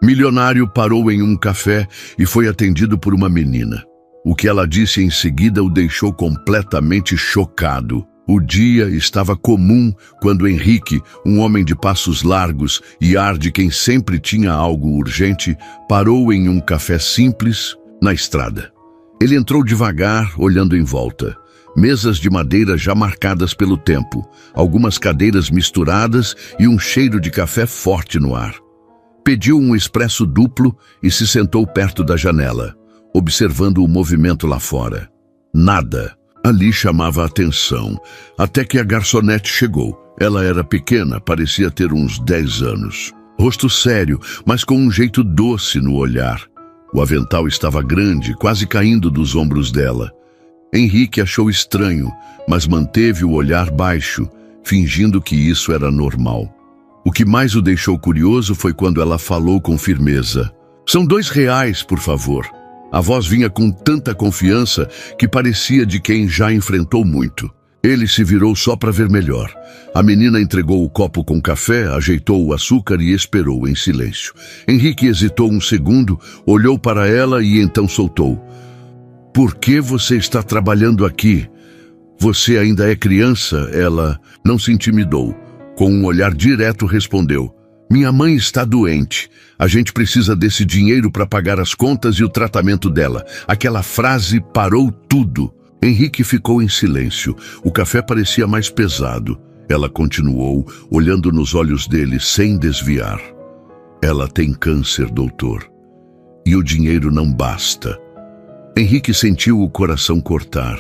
Milionário parou em um café e foi atendido por uma menina. O que ela disse em seguida o deixou completamente chocado. O dia estava comum quando Henrique, um homem de passos largos e ar de quem sempre tinha algo urgente, parou em um café simples na estrada. Ele entrou devagar, olhando em volta. Mesas de madeira já marcadas pelo tempo, algumas cadeiras misturadas e um cheiro de café forte no ar. Pediu um expresso duplo e se sentou perto da janela, observando o movimento lá fora. Nada ali chamava a atenção, até que a garçonete chegou. Ela era pequena, parecia ter uns 10 anos. Rosto sério, mas com um jeito doce no olhar. O avental estava grande, quase caindo dos ombros dela. Henrique achou estranho, mas manteve o olhar baixo, fingindo que isso era normal. O que mais o deixou curioso foi quando ela falou com firmeza. "São R$2, por favor." A voz vinha com tanta confiança que parecia de quem já enfrentou muito. Ele se virou só para ver melhor. A menina entregou o copo com café, ajeitou o açúcar e esperou em silêncio. Henrique hesitou um segundo, olhou para ela e então soltou. "Por que você está trabalhando aqui? Você ainda é criança?" Ela não se intimidou. Com um olhar direto respondeu. "Minha mãe está doente. A gente precisa desse dinheiro para pagar as contas e o tratamento dela." Aquela frase parou tudo. Henrique ficou em silêncio. O café parecia mais pesado. Ela continuou, olhando nos olhos dele sem desviar. "Ela tem câncer, doutor. E o dinheiro não basta." Henrique sentiu o coração cortar.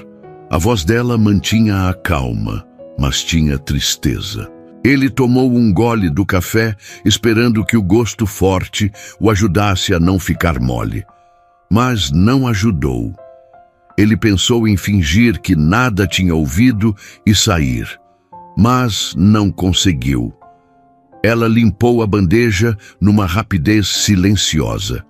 A voz dela mantinha a calma, mas tinha tristeza. Ele tomou um gole do café, esperando que o gosto forte o ajudasse a não ficar mole. Mas não ajudou. Ele pensou em fingir que nada tinha ouvido e sair, mas não conseguiu. Ela limpou a bandeja numa rapidez silenciosa.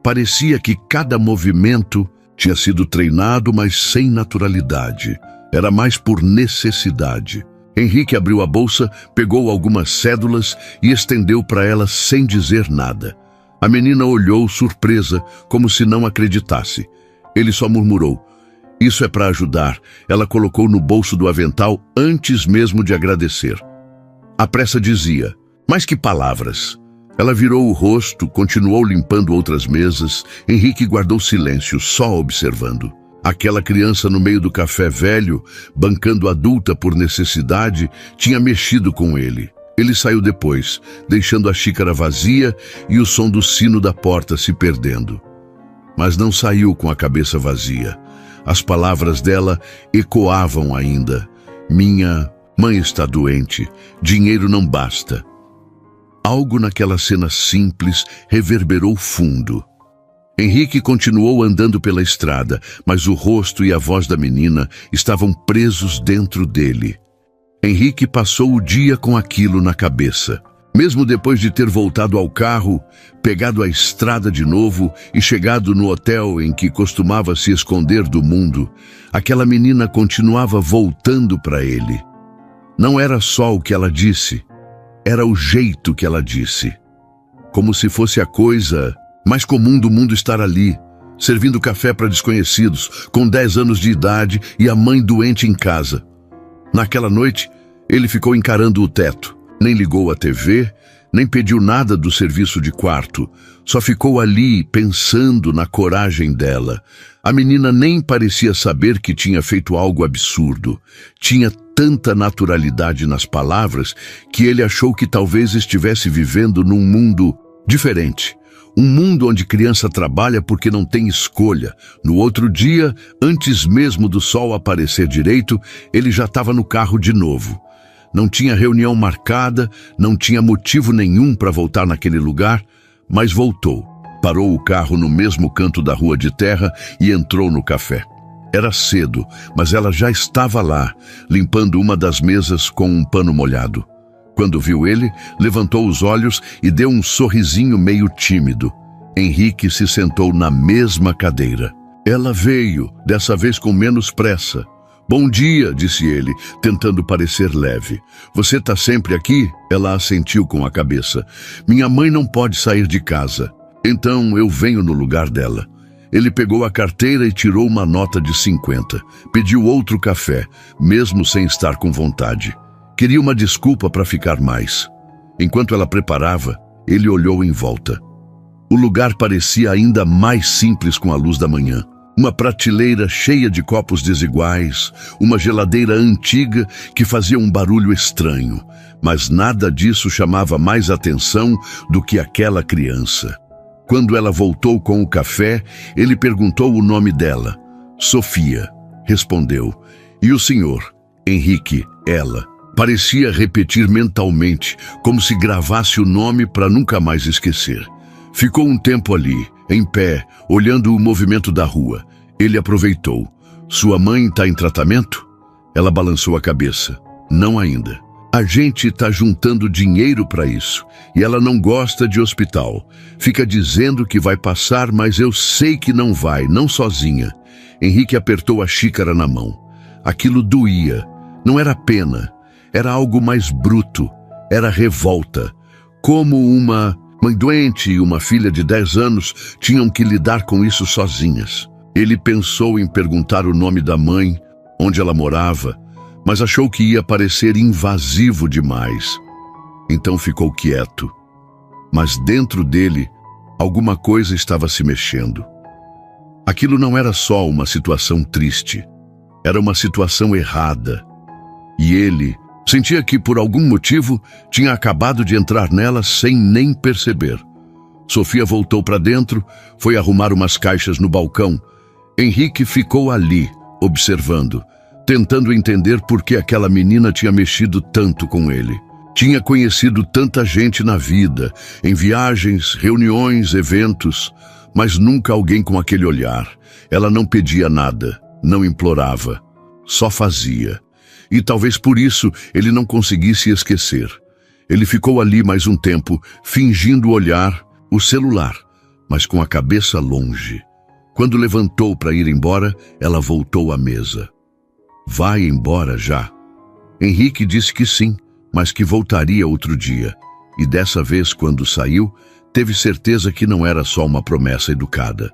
Parecia que cada movimento tinha sido treinado, mas sem naturalidade. Era mais por necessidade. Henrique abriu a bolsa, pegou algumas cédulas e estendeu para ela sem dizer nada. A menina olhou surpresa, como se não acreditasse. Ele só murmurou. "Isso é para ajudar." Ela colocou no bolso do avental antes mesmo de agradecer. A pressa dizia, "Mas que palavras!" Ela virou o rosto, continuou limpando outras mesas. Henrique guardou silêncio, só observando. Aquela criança no meio do café velho, bancando adulta por necessidade, tinha mexido com ele. Ele saiu depois, deixando a xícara vazia e o som do sino da porta se perdendo. Mas não saiu com a cabeça vazia. As palavras dela ecoavam ainda. "Minha mãe está doente, dinheiro não basta." Algo naquela cena simples reverberou fundo. Henrique continuou andando pela estrada, mas o rosto e a voz da menina estavam presos dentro dele. Henrique passou o dia com aquilo na cabeça. Mesmo depois de ter voltado ao carro, pegado a estrada de novo e chegado no hotel em que costumava se esconder do mundo, aquela menina continuava voltando para ele. Não era só o que ela disse, era o jeito que ela disse. Como se fosse a coisa mais comum do mundo estar ali, servindo café para desconhecidos, com 10 anos de idade e a mãe doente em casa. Naquela noite, ele ficou encarando o teto. Nem ligou a TV, nem pediu nada do serviço de quarto. Só ficou ali pensando na coragem dela. A menina nem parecia saber que tinha feito algo absurdo. Tinha tanta naturalidade nas palavras que ele achou que talvez estivesse vivendo num mundo diferente. Um mundo onde criança trabalha porque não tem escolha. No outro dia, antes mesmo do sol aparecer direito, ele já estava no carro de novo. Não tinha reunião marcada, não tinha motivo nenhum para voltar naquele lugar, mas voltou. Parou o carro no mesmo canto da rua de terra e entrou no café. Era cedo, mas ela já estava lá, limpando uma das mesas com um pano molhado. Quando viu ele, levantou os olhos e deu um sorrisinho meio tímido. Henrique se sentou na mesma cadeira. Ela veio, dessa vez com menos pressa. Bom dia, disse ele, tentando parecer leve. Você está sempre aqui? Ela assentiu com a cabeça. Minha mãe não pode sair de casa. Então eu venho no lugar dela. Ele pegou a carteira e tirou uma nota de 50. Pediu outro café, mesmo sem estar com vontade. Queria uma desculpa para ficar mais. Enquanto ela preparava, ele olhou em volta. O lugar parecia ainda mais simples com a luz da manhã. Uma prateleira cheia de copos desiguais, uma geladeira antiga que fazia um barulho estranho, mas nada disso chamava mais atenção do que aquela criança. Quando ela voltou com o café, ele perguntou o nome dela. Sofia, respondeu. E o senhor? Henrique, ela. Parecia repetir mentalmente, como se gravasse o nome para nunca mais esquecer. Ficou um tempo ali, em pé, olhando o movimento da rua. Ele aproveitou. Sua mãe está em tratamento? Ela balançou a cabeça. Não ainda. A gente está juntando dinheiro para isso. E ela não gosta de hospital. Fica dizendo que vai passar, mas eu sei que não vai, não sozinha. Henrique apertou a xícara na mão. Aquilo doía. Não era pena. Era algo mais bruto. Era revolta. Como uma mãe doente e uma filha de 10 anos tinham que lidar com isso sozinhas. Ele pensou em perguntar o nome da mãe, onde ela morava, mas achou que ia parecer invasivo demais. Então ficou quieto. Mas dentro dele, alguma coisa estava se mexendo. Aquilo não era só uma situação triste. Era uma situação errada. E ele sentia que, por algum motivo, tinha acabado de entrar nela sem nem perceber. Sofia voltou para dentro, foi arrumar umas caixas no balcão. Henrique ficou ali, observando, tentando entender por que aquela menina tinha mexido tanto com ele. Tinha conhecido tanta gente na vida, em viagens, reuniões, eventos, mas nunca alguém com aquele olhar. Ela não pedia nada, não implorava, só fazia. E talvez por isso ele não conseguisse esquecer. Ele ficou ali mais um tempo, fingindo olhar o celular, mas com a cabeça longe. Quando levantou para ir embora, ela voltou à mesa. Vai embora já. Henrique disse que sim, mas que voltaria outro dia. E dessa vez, quando saiu, teve certeza que não era só uma promessa educada.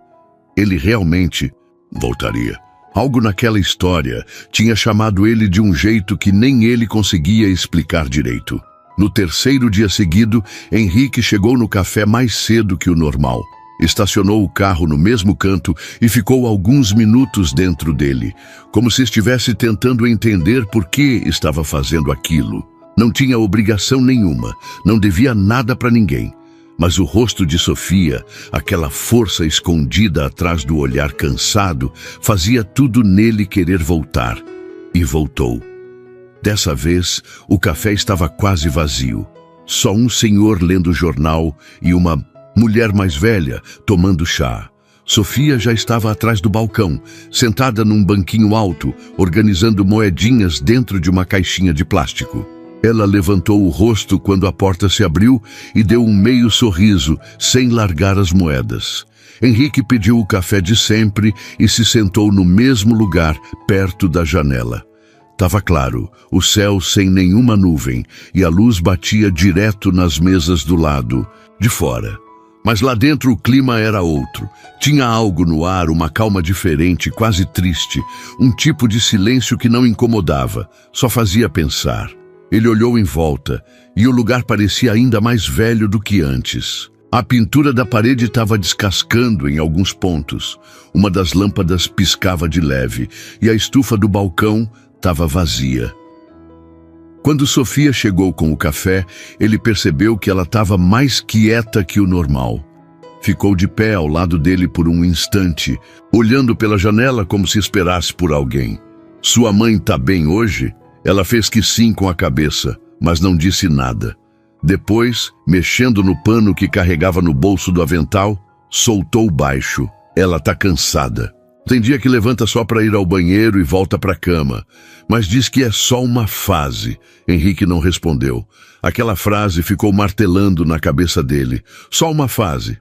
Ele realmente voltaria. Algo naquela história tinha chamado ele de um jeito que nem ele conseguia explicar direito. No terceiro dia seguido, Henrique chegou no café mais cedo que o normal. Estacionou o carro no mesmo canto e ficou alguns minutos dentro dele, como se estivesse tentando entender por que estava fazendo aquilo. Não tinha obrigação nenhuma, não devia nada para ninguém. Mas o rosto de Sofia, aquela força escondida atrás do olhar cansado, fazia tudo nele querer voltar. E voltou. Dessa vez, o café estava quase vazio. Só um senhor lendo jornal e uma mulher mais velha tomando chá. Sofia já estava atrás do balcão, sentada num banquinho alto, organizando moedinhas dentro de uma caixinha de plástico. Ela levantou o rosto quando a porta se abriu e deu um meio sorriso, sem largar as moedas. Henrique pediu o café de sempre e se sentou no mesmo lugar, perto da janela. Estava claro, o céu sem nenhuma nuvem, e a luz batia direto nas mesas do lado, de fora. Mas lá dentro o clima era outro. Tinha algo no ar, uma calma diferente, quase triste, um tipo de silêncio que não incomodava, só fazia pensar. Ele olhou em volta, e o lugar parecia ainda mais velho do que antes. A pintura da parede estava descascando em alguns pontos. Uma das lâmpadas piscava de leve, e a estufa do balcão estava vazia. Quando Sofia chegou com o café, ele percebeu que ela estava mais quieta que o normal. Ficou de pé ao lado dele por um instante, olhando pela janela como se esperasse por alguém. Sua mãe está bem hoje? Ela fez que sim com a cabeça, mas não disse nada. Depois, mexendo no pano que carregava no bolso do avental, soltou baixo. Ela está cansada. Tem dia que levanta só para ir ao banheiro e volta para a cama, mas diz que é só uma fase. Henrique não respondeu. Aquela frase ficou martelando na cabeça dele. Só uma fase.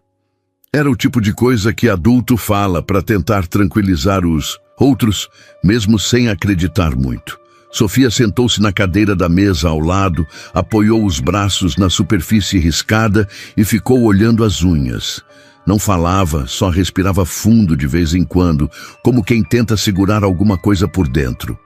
Era o tipo de coisa que adulto fala para tentar tranquilizar os outros, mesmo sem acreditar muito. Sofia sentou-se na cadeira da mesa ao lado, apoiou os braços na superfície riscada e ficou olhando as unhas. Não falava, só respirava fundo de vez em quando, como quem tenta segurar alguma coisa por dentro.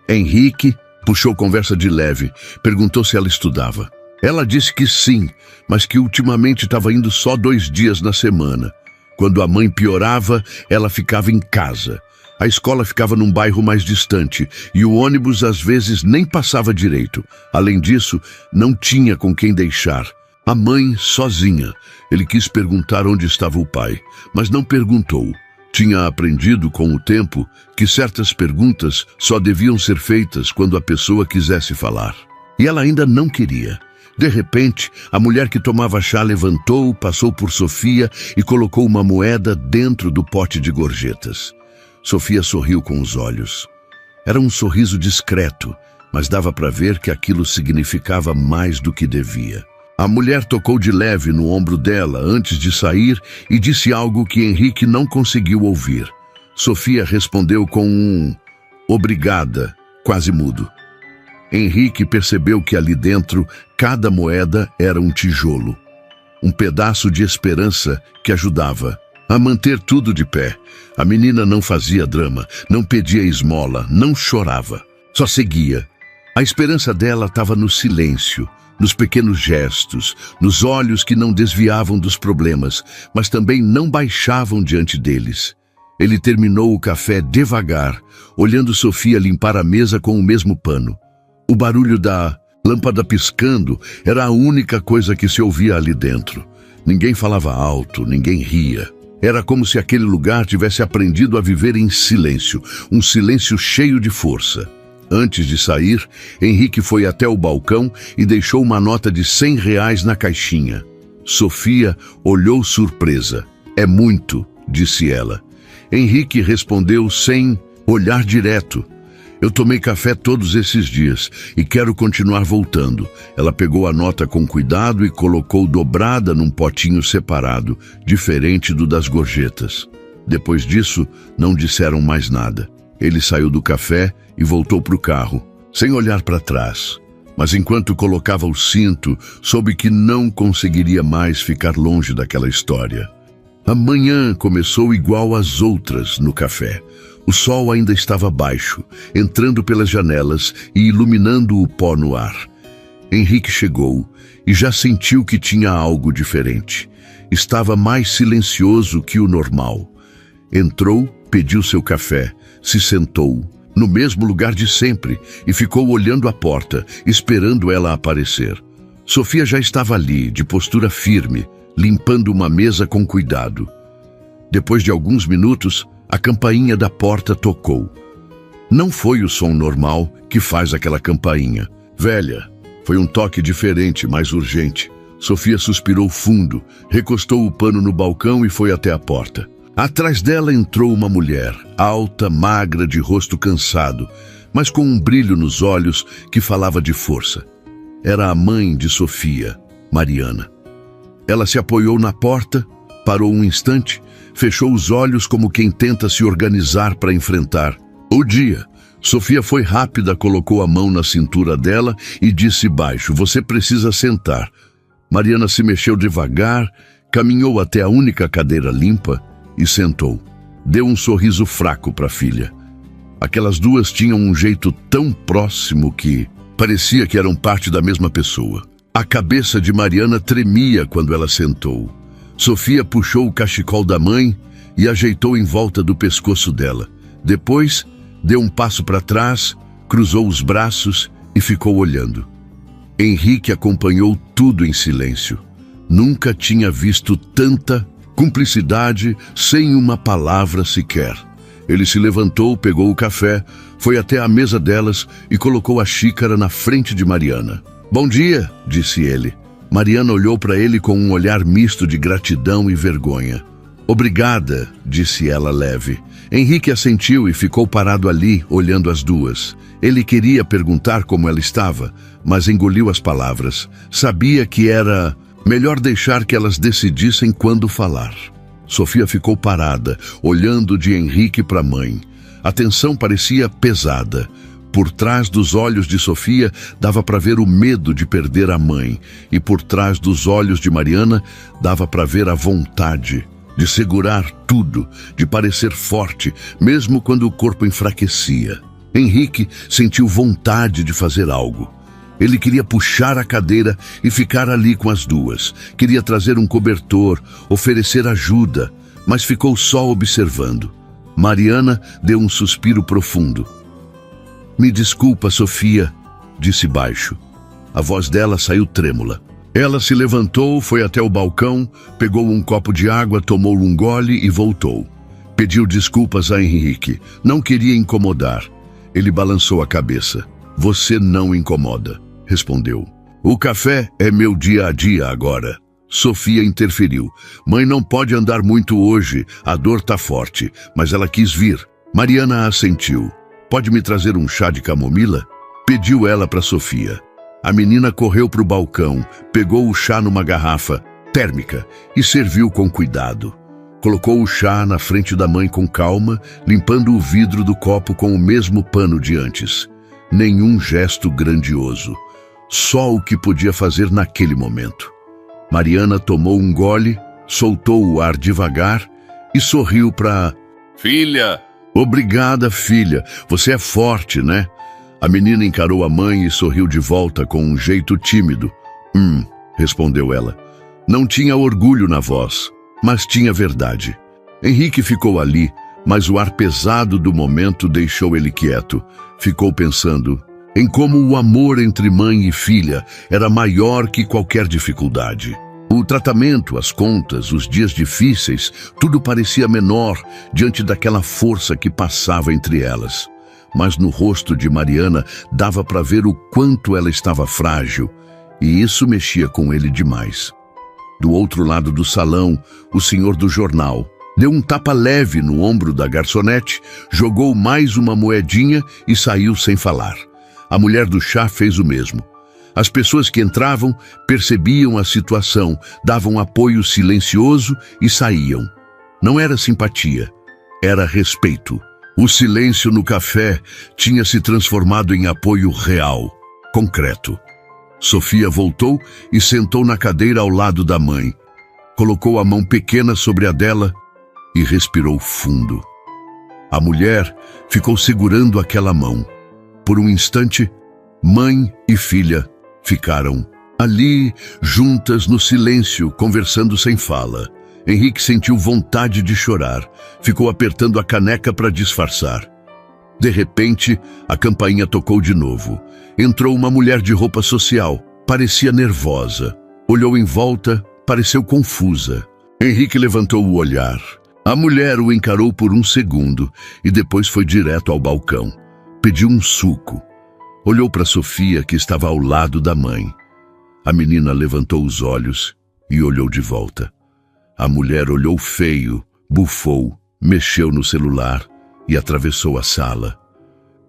Henrique puxou conversa de leve, perguntou se ela estudava. Ela disse que sim, mas que ultimamente estava indo só 2 dias na semana. Quando a mãe piorava, ela ficava em casa. A escola ficava num bairro mais distante e o ônibus às vezes nem passava direito. Além disso, não tinha com quem deixar. A mãe sozinha. Ele quis perguntar onde estava o pai, mas não perguntou. Tinha aprendido com o tempo que certas perguntas só deviam ser feitas quando a pessoa quisesse falar. E ela ainda não queria. De repente, a mulher que tomava chá levantou, passou por Sofia e colocou uma moeda dentro do pote de gorjetas. Sofia sorriu com os olhos. Era um sorriso discreto, mas dava para ver que aquilo significava mais do que devia. A mulher tocou de leve no ombro dela antes de sair e disse algo que Henrique não conseguiu ouvir. Sofia respondeu com um "obrigada", quase mudo. Henrique percebeu que ali dentro cada moeda era um tijolo, um pedaço de esperança que ajudava a manter tudo de pé. A menina não fazia drama, não pedia esmola, não chorava, só seguia. A esperança dela estava no silêncio, nos pequenos gestos, nos olhos que não desviavam dos problemas, mas também não baixavam diante deles. Ele terminou o café devagar, olhando Sofia limpar a mesa com o mesmo pano. O barulho da lâmpada piscando era a única coisa que se ouvia ali dentro. Ninguém falava alto, ninguém ria. Era como se aquele lugar tivesse aprendido a viver em silêncio, um silêncio cheio de força. Antes de sair, Henrique foi até o balcão e deixou uma nota de R$ 100 na caixinha. Sofia olhou surpresa. "É muito", disse ela. Henrique respondeu sem olhar direto. "Eu tomei café todos esses dias e quero continuar voltando." Ela pegou a nota com cuidado e colocou dobrada num potinho separado, diferente do das gorjetas. Depois disso, não disseram mais nada. Ele saiu do café e voltou para o carro, sem olhar para trás. Mas enquanto colocava o cinto, soube que não conseguiria mais ficar longe daquela história. A manhã começou igual às outras no café. O sol ainda estava baixo, entrando pelas janelas e iluminando o pó no ar. Henrique chegou e já sentiu que tinha algo diferente. Estava mais silencioso que o normal. Entrou, pediu seu café, se sentou, no mesmo lugar de sempre, e ficou olhando a porta, esperando ela aparecer. Sofia já estava ali, de postura firme, limpando uma mesa com cuidado. Depois de alguns minutos, a campainha da porta tocou. Não foi o som normal que faz aquela campainha. Velha, foi um toque diferente, mais urgente. Sofia suspirou fundo, recostou o pano no balcão e foi até a porta. Atrás dela entrou uma mulher, alta, magra, de rosto cansado, mas com um brilho nos olhos que falava de força. Era a mãe de Sofia, Mariana. Ela se apoiou na porta, parou um instante, fechou os olhos como quem tenta se organizar para enfrentar o dia. Sofia foi rápida, colocou a mão na cintura dela e disse baixo: "Você precisa sentar." Mariana se mexeu devagar, caminhou até a única cadeira limpa e sentou. Deu um sorriso fraco para a filha. Aquelas duas tinham um jeito tão próximo que parecia que eram parte da mesma pessoa. A cabeça de Mariana tremia quando ela sentou. Sofia puxou o cachecol da mãe e ajeitou em volta do pescoço dela. Depois, deu um passo para trás, cruzou os braços e ficou olhando. Henrique acompanhou tudo em silêncio. Nunca tinha visto tanta cumplicidade sem uma palavra sequer. Ele se levantou, pegou o café, foi até a mesa delas e colocou a xícara na frente de Mariana. "Bom dia", disse ele. Mariana olhou para ele com um olhar misto de gratidão e vergonha. "Obrigada", disse ela leve. Henrique assentiu e ficou parado ali, olhando as duas. Ele queria perguntar como ela estava, mas engoliu as palavras. Sabia que era melhor deixar que elas decidissem quando falar. Sofia ficou parada, olhando de Henrique para a mãe. A tensão parecia pesada. Por trás dos olhos de Sofia dava para ver o medo de perder a mãe, e por trás dos olhos de Mariana dava para ver a vontade de segurar tudo, de parecer forte, mesmo quando o corpo enfraquecia. Henrique sentiu vontade de fazer algo. Ele queria puxar a cadeira e ficar ali com as duas. Queria trazer um cobertor, oferecer ajuda, mas ficou só observando. Mariana deu um suspiro profundo. "Me desculpa, Sofia", disse baixo. A voz dela saiu trêmula. Ela se levantou, foi até o balcão, pegou um copo de água, tomou um gole e voltou. Pediu desculpas a Henrique. Não queria incomodar. Ele balançou a cabeça. "Você não incomoda", respondeu. "O café é meu dia a dia agora." Sofia interferiu. "Mãe não pode andar muito hoje, a dor tá forte", mas ela quis vir. Mariana assentiu. "Pode me trazer um chá de camomila?" Pediu ela para Sofia. A menina correu para o balcão, pegou o chá numa garrafa térmica e serviu com cuidado. Colocou o chá na frente da mãe com calma, limpando o vidro do copo com o mesmo pano de antes. Nenhum gesto grandioso. Só o que podia fazer naquele momento. Mariana tomou um gole, soltou o ar devagar e sorriu para... "Filha!" "Obrigada, filha. Você é forte, né?" A menina encarou a mãe e sorriu de volta com um jeito tímido. Respondeu ela. Não tinha orgulho na voz, mas tinha verdade. Henrique ficou ali, mas o ar pesado do momento deixou ele quieto. Ficou pensando em como o amor entre mãe e filha era maior que qualquer dificuldade. O tratamento, as contas, os dias difíceis, tudo parecia menor diante daquela força que passava entre elas. Mas no rosto de Mariana dava para ver o quanto ela estava frágil, e isso mexia com ele demais. Do outro lado do salão, o senhor do jornal deu um tapa leve no ombro da garçonete, jogou mais uma moedinha e saiu sem falar. A mulher do chá fez o mesmo. As pessoas que entravam percebiam a situação, davam apoio silencioso e saíam. Não era simpatia, era respeito. O silêncio no café tinha se transformado em apoio real, concreto. Sofia voltou e sentou na cadeira ao lado da mãe. Colocou a mão pequena sobre a dela e respirou fundo. A mulher ficou segurando aquela mão. Por um instante, mãe e filha ficaram ali, juntas no silêncio, conversando sem fala. Henrique sentiu vontade de chorar. Ficou apertando a caneca para disfarçar. De repente, a campainha tocou de novo. Entrou uma mulher de roupa social. Parecia nervosa. Olhou em volta, pareceu confusa. Henrique levantou o olhar. A mulher o encarou por um segundo e depois foi direto ao balcão. Pediu um suco. Olhou para Sofia, que estava ao lado da mãe. A menina levantou os olhos e olhou de volta. A mulher olhou feio, bufou, mexeu no celular e atravessou a sala.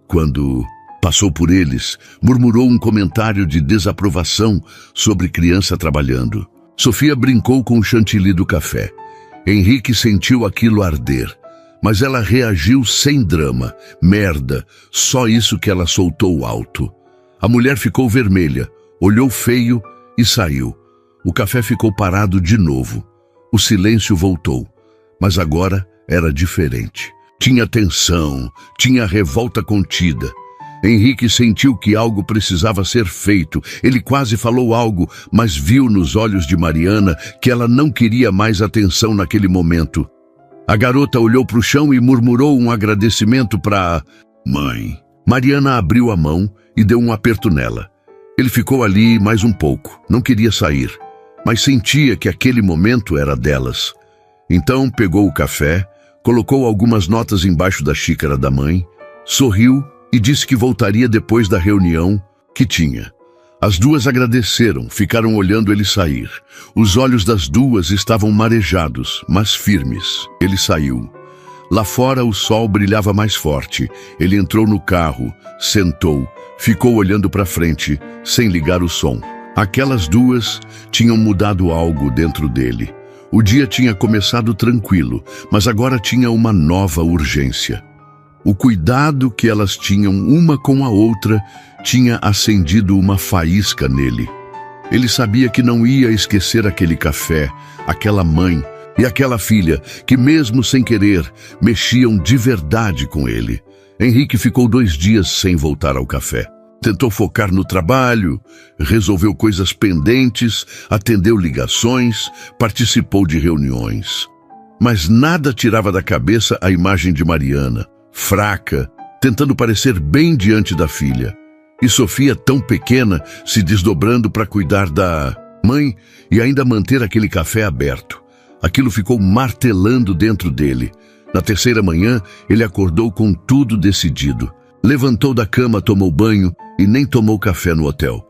Quando passou por eles, murmurou um comentário de desaprovação sobre criança trabalhando. Sofia brincou com o chantilly do café. Henrique sentiu aquilo arder, mas ela reagiu sem drama. Merda, só isso que ela soltou alto. A mulher ficou vermelha, olhou feio e saiu. O café ficou parado de novo. O silêncio voltou, mas agora era diferente. Tinha tensão, tinha revolta contida. Henrique sentiu que algo precisava ser feito. Ele quase falou algo, mas viu nos olhos de Mariana que ela não queria mais atenção naquele momento. A garota olhou para o chão e murmurou um agradecimento para mãe. Mariana abriu a mão e deu um aperto nela. Ele ficou ali mais um pouco, não queria sair, mas sentia que aquele momento era delas. Então pegou o café, colocou algumas notas embaixo da xícara da mãe, sorriu e disse que voltaria depois da reunião que tinha. As duas agradeceram, ficaram olhando ele sair. Os olhos das duas estavam marejados, mas firmes. Ele saiu. Lá fora o sol brilhava mais forte. Ele entrou no carro, sentou, ficou olhando para frente, sem ligar o som. Aquelas duas tinham mudado algo dentro dele. O dia tinha começado tranquilo, mas agora tinha uma nova urgência. O cuidado que elas tinham uma com a outra tinha acendido uma faísca nele. Ele sabia que não ia esquecer aquele café, aquela mãe e aquela filha que, mesmo sem querer, mexiam de verdade com ele. Henrique ficou 2 dias sem voltar ao café. Tentou focar no trabalho, resolveu coisas pendentes, atendeu ligações, participou de reuniões. Mas nada tirava da cabeça a imagem de Mariana, fraca, tentando parecer bem diante da filha. E Sofia, tão pequena, se desdobrando para cuidar da mãe e ainda manter aquele café aberto. Aquilo ficou martelando dentro dele. Na 3ª manhã, ele acordou com tudo decidido. Levantou da cama, tomou banho e nem tomou café no hotel.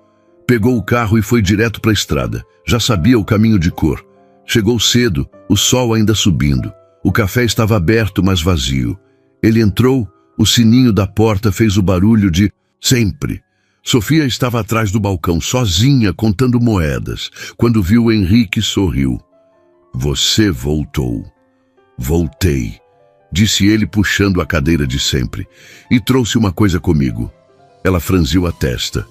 Pegou o carro e foi direto para a estrada. Já sabia o caminho de cor. Chegou cedo, o sol ainda subindo. O café estava aberto, mas vazio. Ele entrou, o sininho da porta fez o barulho de sempre. Sofia estava atrás do balcão, sozinha, contando moedas. Quando viu Henrique, sorriu. Você voltou. Voltei, disse ele puxando a cadeira de sempre. E trouxe uma coisa comigo. Ela franziu a testa.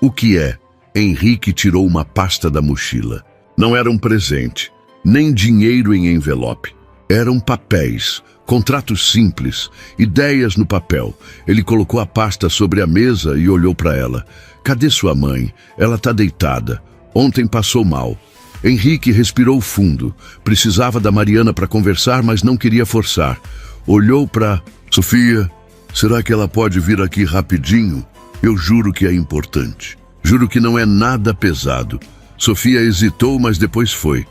O que é? Henrique tirou uma pasta da mochila. Não era um presente, nem dinheiro em envelope. Eram papéis, contratos simples, ideias no papel. Ele colocou a pasta sobre a mesa e olhou para ela. Cadê sua mãe? Ela está deitada. Ontem passou mal. Henrique respirou fundo. Precisava da Mariana para conversar, mas não queria forçar. Olhou para Sofia. Será que ela pode vir aqui rapidinho? Eu juro que é importante. Juro que não é nada pesado. Sofia hesitou, mas depois foi.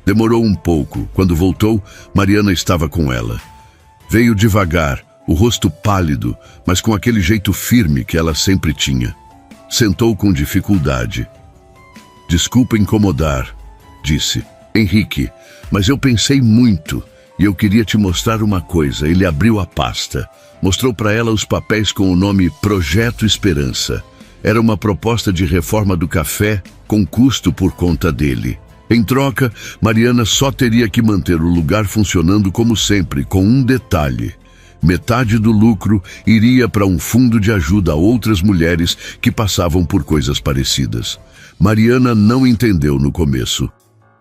Demorou um pouco. Quando voltou, Mariana estava com ela. Veio devagar, o rosto pálido, mas com aquele jeito firme que ela sempre tinha. Sentou com dificuldade. Desculpa incomodar, disse. Henrique, mas eu pensei muito e eu queria te mostrar uma coisa. Ele abriu a pasta. Mostrou para ela os papéis com o nome Projeto Esperança. Era uma proposta de reforma do café com custo por conta dele. Em troca, Mariana só teria que manter o lugar funcionando como sempre, com um detalhe. Metade do lucro iria para um fundo de ajuda a outras mulheres que passavam por coisas parecidas. Mariana não entendeu no começo.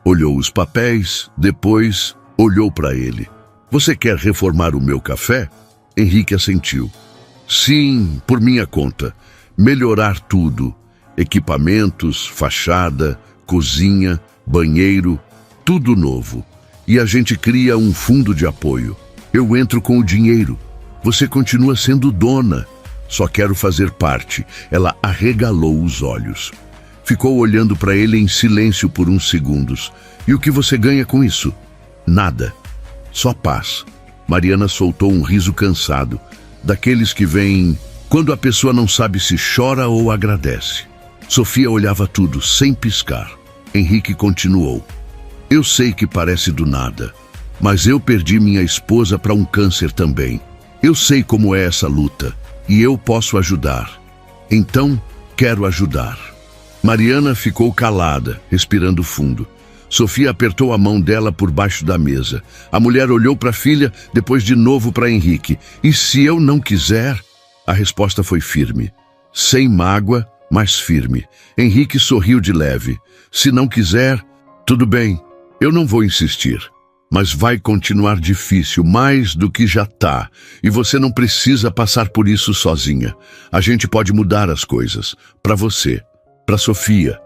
Olhou os papéis, depois olhou para ele. Você quer reformar o meu café? Henrique assentiu. Sim, por minha conta. Melhorar tudo. Equipamentos, fachada, cozinha, banheiro, tudo novo. E a gente cria um fundo de apoio. Eu entro com o dinheiro. Você continua sendo dona. Só quero fazer parte. Ela arregalou os olhos. Ficou olhando para ele em silêncio por uns segundos. E o que você ganha com isso? Nada. Só paz. Mariana soltou um riso cansado, daqueles que vêm quando a pessoa não sabe se chora ou agradece. Sofia olhava tudo sem piscar. Henrique continuou. Eu sei que parece do nada, mas eu perdi minha esposa para um câncer também. Eu sei como é essa luta e eu posso ajudar. Então, quero ajudar. Mariana ficou calada, respirando fundo. Sofia apertou a mão dela por baixo da mesa. A mulher olhou para a filha, depois de novo para Henrique. E se eu não quiser? A resposta foi firme. Sem mágoa, mas firme. Henrique sorriu de leve. Se não quiser, tudo bem, eu não vou insistir. Mas vai continuar difícil, mais do que já tá. E você não precisa passar por isso sozinha. A gente pode mudar as coisas. Para você, para Sofia,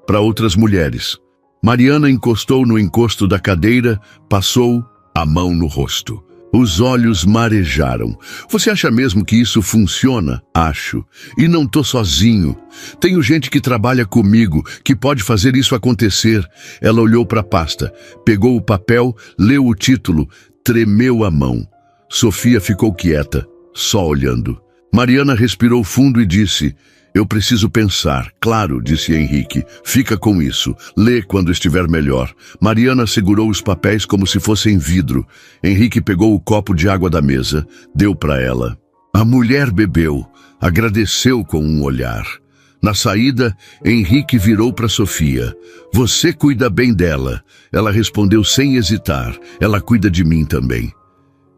para outras mulheres. Mariana encostou no encosto da cadeira, passou a mão no rosto. Os olhos marejaram. Você acha mesmo que isso funciona? Acho. E não tô sozinho. Tenho gente que trabalha comigo, que pode fazer isso acontecer. Ela olhou para a pasta, pegou o papel, leu o título, tremeu a mão. Sofia ficou quieta, só olhando. Mariana respirou fundo e disse... Eu preciso pensar. Claro, disse Henrique. Fica com isso. Lê quando estiver melhor. Mariana segurou os papéis como se fossem vidro. Henrique pegou o copo de água da mesa. Deu para ela. A mulher bebeu. Agradeceu com um olhar. Na saída, Henrique virou para Sofia. Você cuida bem dela. Ela respondeu sem hesitar. Ela cuida de mim também.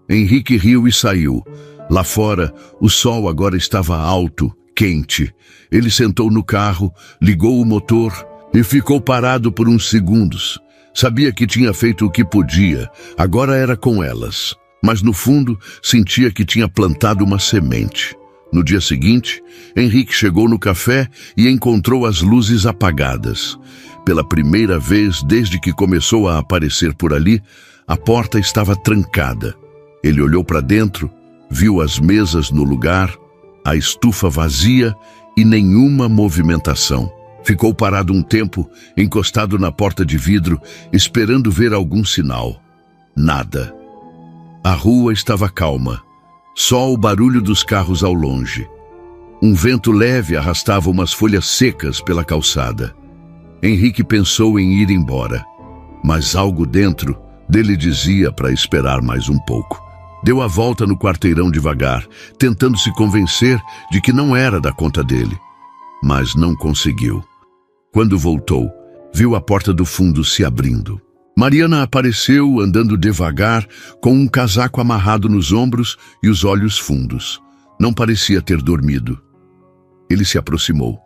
Henrique riu e saiu. Lá fora, o sol agora estava alto, quente. Ele sentou no carro, ligou o motor e ficou parado por uns segundos. Sabia que tinha feito o que podia, agora era com elas. Mas no fundo, sentia que tinha plantado uma semente. No dia seguinte, Henrique chegou no café e encontrou as luzes apagadas. Pela primeira vez desde que começou a aparecer por ali, a porta estava trancada. Ele olhou para dentro, viu as mesas no lugar, a estufa vazia e nenhuma movimentação. Ficou parado um tempo, encostado na porta de vidro, esperando ver algum sinal. Nada. A rua estava calma, só o barulho dos carros ao longe. Um vento leve arrastava umas folhas secas pela calçada. Henrique pensou em ir embora, mas algo dentro dele dizia para esperar mais um pouco. Deu a volta no quarteirão devagar, tentando se convencer de que não era da conta dele, mas não conseguiu. Quando voltou, viu a porta do fundo se abrindo. Mariana apareceu andando devagar, com um casaco amarrado nos ombros e os olhos fundos. Não parecia ter dormido. Ele se aproximou.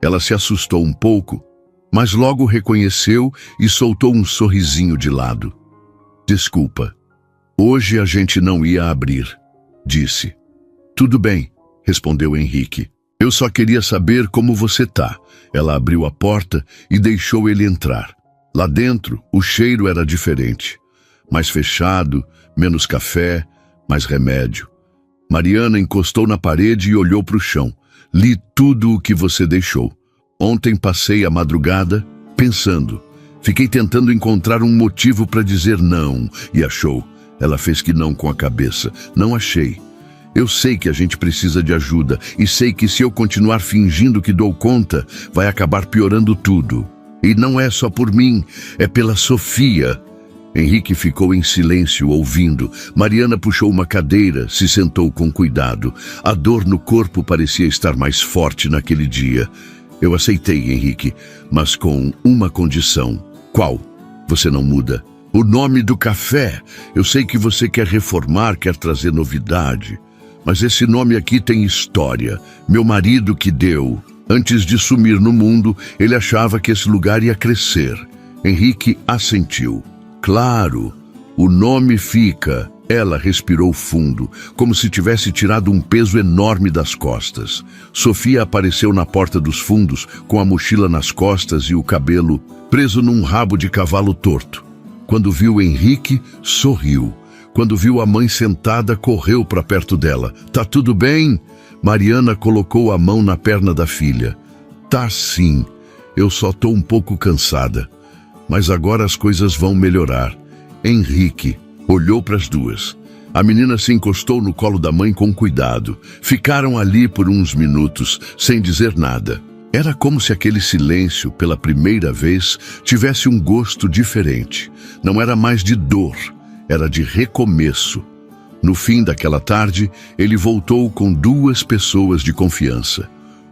Ela se assustou um pouco, mas logo reconheceu e soltou um sorrisinho de lado. Desculpa, hoje a gente não ia abrir, disse. Tudo bem, respondeu Henrique. Eu só queria saber como você tá. Ela abriu a porta e deixou ele entrar. Lá dentro, o cheiro era diferente. Mais fechado, menos café, mais remédio. Mariana encostou na parede e olhou para o chão. Li tudo o que você deixou. Ontem passei a madrugada pensando. Fiquei tentando encontrar um motivo para dizer não, e achou. Ela fez que não com a cabeça. Não achei. Eu sei que a gente precisa de ajuda, e sei que se eu continuar fingindo que dou conta, vai acabar piorando tudo. E não é só por mim, é pela Sofia. Henrique ficou em silêncio, ouvindo. Mariana puxou uma cadeira, se sentou com cuidado. A dor no corpo parecia estar mais forte naquele dia. Eu aceitei, Henrique, mas com uma condição. Qual? Você não muda. O nome do café. Eu sei que você quer reformar, quer trazer novidade. Mas esse nome aqui tem história. Meu marido que deu. Antes de sumir no mundo, ele achava que esse lugar ia crescer. Henrique assentiu. Claro, o nome fica. Ela respirou fundo, como se tivesse tirado um peso enorme das costas. Sofia apareceu na porta dos fundos, com a mochila nas costas e o cabelo preso num rabo de cavalo torto. Quando viu Henrique, sorriu. Quando viu a mãe sentada, correu para perto dela. Tá tudo bem? Mariana colocou a mão na perna da filha. Tá sim, eu só tô um pouco cansada. Mas agora as coisas vão melhorar. Henrique olhou para as duas. A menina se encostou no colo da mãe com cuidado. Ficaram ali por uns minutos, sem dizer nada. Era como se aquele silêncio, pela primeira vez, tivesse um gosto diferente. Não era mais de dor, era de recomeço. No fim daquela tarde, ele voltou com duas pessoas de confiança.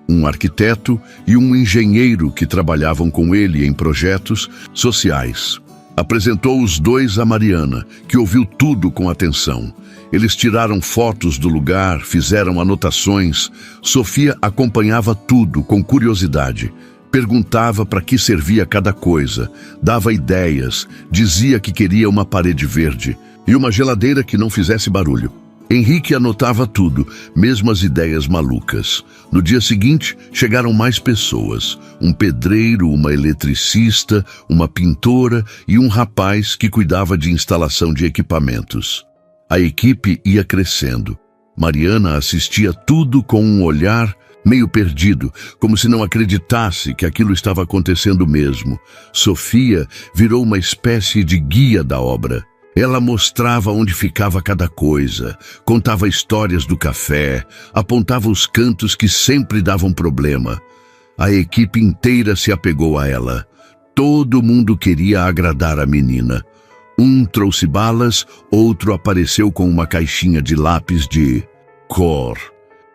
Um arquiteto e um engenheiro que trabalhavam com ele em projetos sociais. Apresentou os dois a Mariana, que ouviu tudo com atenção. Eles tiraram fotos do lugar, fizeram anotações. Sofia acompanhava tudo com curiosidade. Perguntava para que servia cada coisa, dava ideias, dizia que queria uma parede verde e uma geladeira que não fizesse barulho. Henrique anotava tudo, mesmo as ideias malucas. No dia seguinte, chegaram mais pessoas. Um pedreiro, uma eletricista, uma pintora e um rapaz que cuidava de instalação de equipamentos. A equipe ia crescendo. Mariana assistia tudo com um olhar meio perdido, como se não acreditasse que aquilo estava acontecendo mesmo. Sofia virou uma espécie de guia da obra. Ela mostrava onde ficava cada coisa, contava histórias do café, apontava os cantos que sempre davam problema. A equipe inteira se apegou a ela. Todo mundo queria agradar a menina. Um trouxe balas, outro apareceu com uma caixinha de lápis de cor.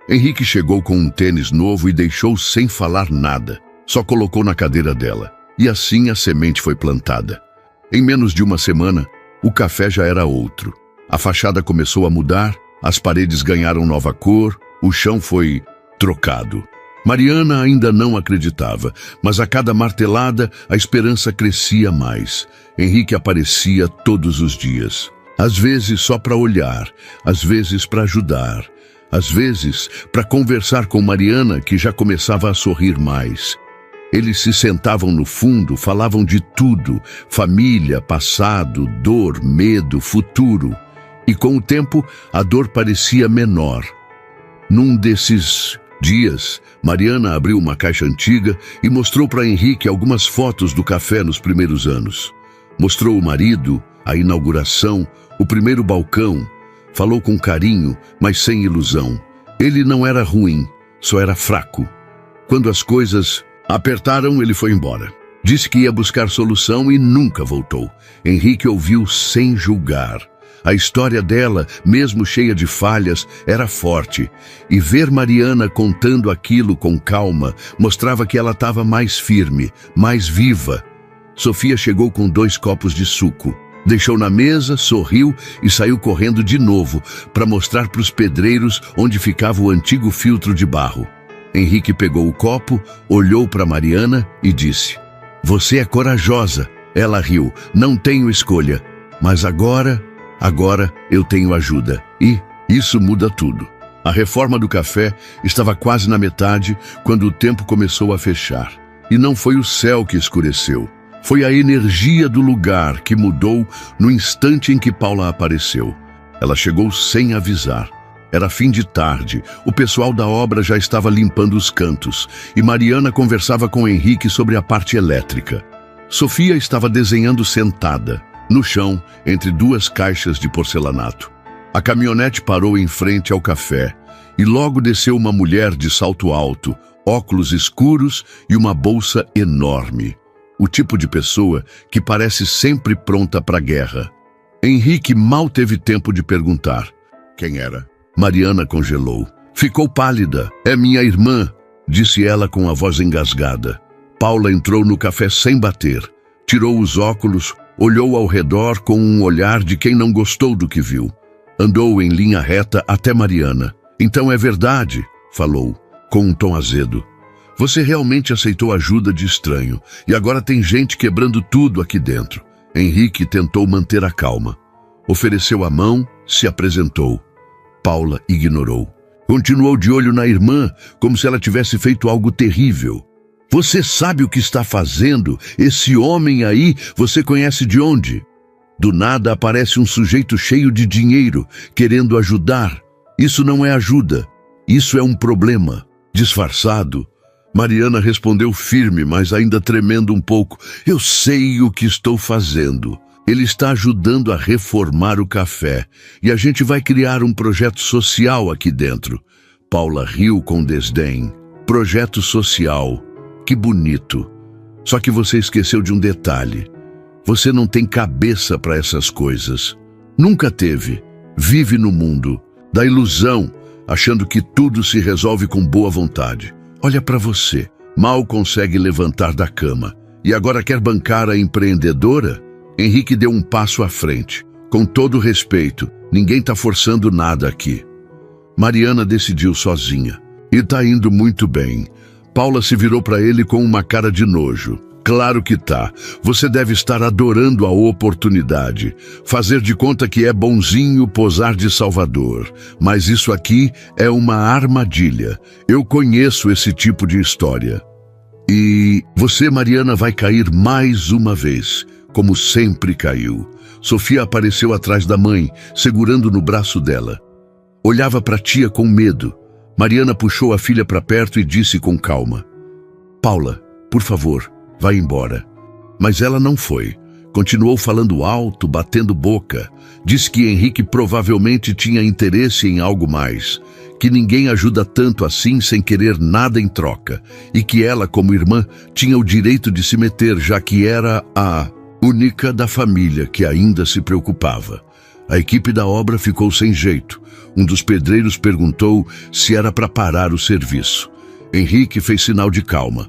Henrique chegou com um tênis novo e deixou sem falar nada. Só colocou na cadeira dela. E assim a semente foi plantada. Em menos de uma semana, o café já era outro. A fachada começou a mudar, as paredes ganharam nova cor, o chão foi trocado. Mariana ainda não acreditava, mas a cada martelada a esperança crescia mais. Henrique aparecia todos os dias. Às vezes só para olhar, às vezes para ajudar, às vezes para conversar com Mariana, que já começava a sorrir mais. Eles se sentavam no fundo, falavam de tudo, família, passado, dor, medo, futuro. E com o tempo, a dor parecia menor. Num desses dias, Mariana abriu uma caixa antiga e mostrou para Henrique algumas fotos do café nos primeiros anos. Mostrou o marido, a inauguração, o primeiro balcão. Falou com carinho, mas sem ilusão. Ele não era ruim, só era fraco. Quando as coisas apertaram, ele foi embora. Disse que ia buscar solução e nunca voltou. Henrique ouviu sem julgar. A história dela, mesmo cheia de falhas, era forte. E ver Mariana contando aquilo com calma mostrava que ela estava mais firme, mais viva. Sofia chegou com 2 copos de suco. Deixou na mesa, sorriu e saiu correndo de novo para mostrar para os pedreiros onde ficava o antigo filtro de barro. Henrique pegou o copo, olhou para Mariana e disse: "Você é corajosa." Ela riu. "Não tenho escolha. Mas agora eu tenho ajuda." E isso muda tudo. A reforma do café estava quase na metade quando o tempo começou a fechar. E não foi o céu que escureceu. Foi a energia do lugar que mudou no instante em que Paula apareceu. Ela chegou sem avisar. Era fim de tarde, o pessoal da obra já estava limpando os cantos e Mariana conversava com Henrique sobre a parte elétrica. Sofia estava desenhando sentada, no chão, entre 2 caixas de porcelanato. A caminhonete parou em frente ao café e logo desceu uma mulher de salto alto, óculos escuros e uma bolsa enorme. O tipo de pessoa que parece sempre pronta para a guerra. Henrique mal teve tempo de perguntar quem era. Mariana congelou. Ficou pálida. "É minha irmã", disse ela com a voz engasgada. Paula entrou no café sem bater. Tirou os óculos, olhou ao redor com um olhar de quem não gostou do que viu. Andou em linha reta até Mariana. "Então é verdade", falou, com um tom azedo. "Você realmente aceitou ajuda de estranho, e agora tem gente quebrando tudo aqui dentro." Henrique tentou manter a calma. Ofereceu a mão, se apresentou. Paula ignorou. Continuou de olho na irmã, como se ela tivesse feito algo terrível. "Você sabe o que está fazendo? Esse homem aí, você conhece de onde?" Do nada aparece um sujeito cheio de dinheiro, querendo ajudar. "Isso não é ajuda. Isso é um problema." Disfarçado, Mariana respondeu firme, mas ainda tremendo um pouco: "Eu sei o que estou fazendo. Ele está ajudando a reformar o café e a gente vai criar um projeto social aqui dentro." Paula riu com desdém. "Projeto social. Que bonito. Só que você esqueceu de um detalhe. Você não tem cabeça para essas coisas. Nunca teve. Vive no mundo da ilusão, achando que tudo se resolve com boa vontade. Olha para você. Mal consegue levantar da cama. E agora quer bancar a empreendedora?" Henrique deu um passo à frente. "Com todo respeito, ninguém está forçando nada aqui." Mariana decidiu sozinha. "E tá indo muito bem." Paula se virou para ele com uma cara de nojo. "Claro que tá. Você deve estar adorando a oportunidade. Fazer de conta que é bonzinho, posar de salvador. Mas isso aqui é uma armadilha. Eu conheço esse tipo de história. E você, Mariana, vai cair mais uma vez, como sempre caiu." Sofia apareceu atrás da mãe, segurando no braço dela. Olhava para a tia com medo. Mariana puxou a filha para perto e disse com calma: "Paula, por favor, vai embora." Mas ela não foi. Continuou falando alto, batendo boca. Disse que Henrique provavelmente tinha interesse em algo mais, que ninguém ajuda tanto assim sem querer nada em troca, e que ela, como irmã, tinha o direito de se meter, já que era a única da família que ainda se preocupava. A equipe da obra ficou sem jeito. Um dos pedreiros perguntou se era para parar o serviço. Henrique fez sinal de calma,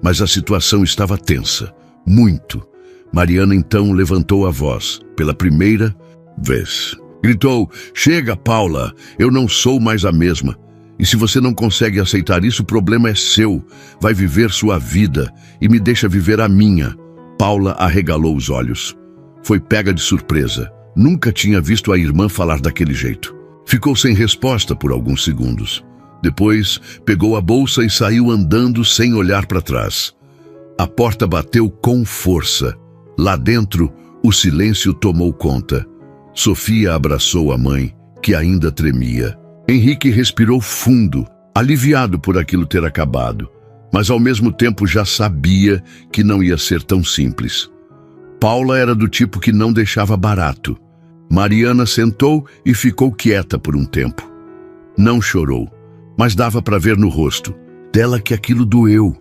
mas a situação estava tensa. Muito. Mariana então levantou a voz, pela primeira vez. Gritou: "Chega, Paula, eu não sou mais a mesma. E se você não consegue aceitar isso, o problema é seu. Vai viver sua vida e me deixa viver a minha." Paula arregalou os olhos. Foi pega de surpresa. Nunca tinha visto a irmã falar daquele jeito. Ficou sem resposta por alguns segundos. Depois, pegou a bolsa e saiu andando sem olhar para trás. A porta bateu com força. Lá dentro, o silêncio tomou conta. Sofia abraçou a mãe, que ainda tremia. Henrique respirou fundo, aliviado por aquilo ter acabado, mas ao mesmo tempo já sabia que não ia ser tão simples. Paula era do tipo que não deixava barato. Mariana sentou e ficou quieta por um tempo. Não chorou, mas dava para ver no rosto dela que aquilo doeu.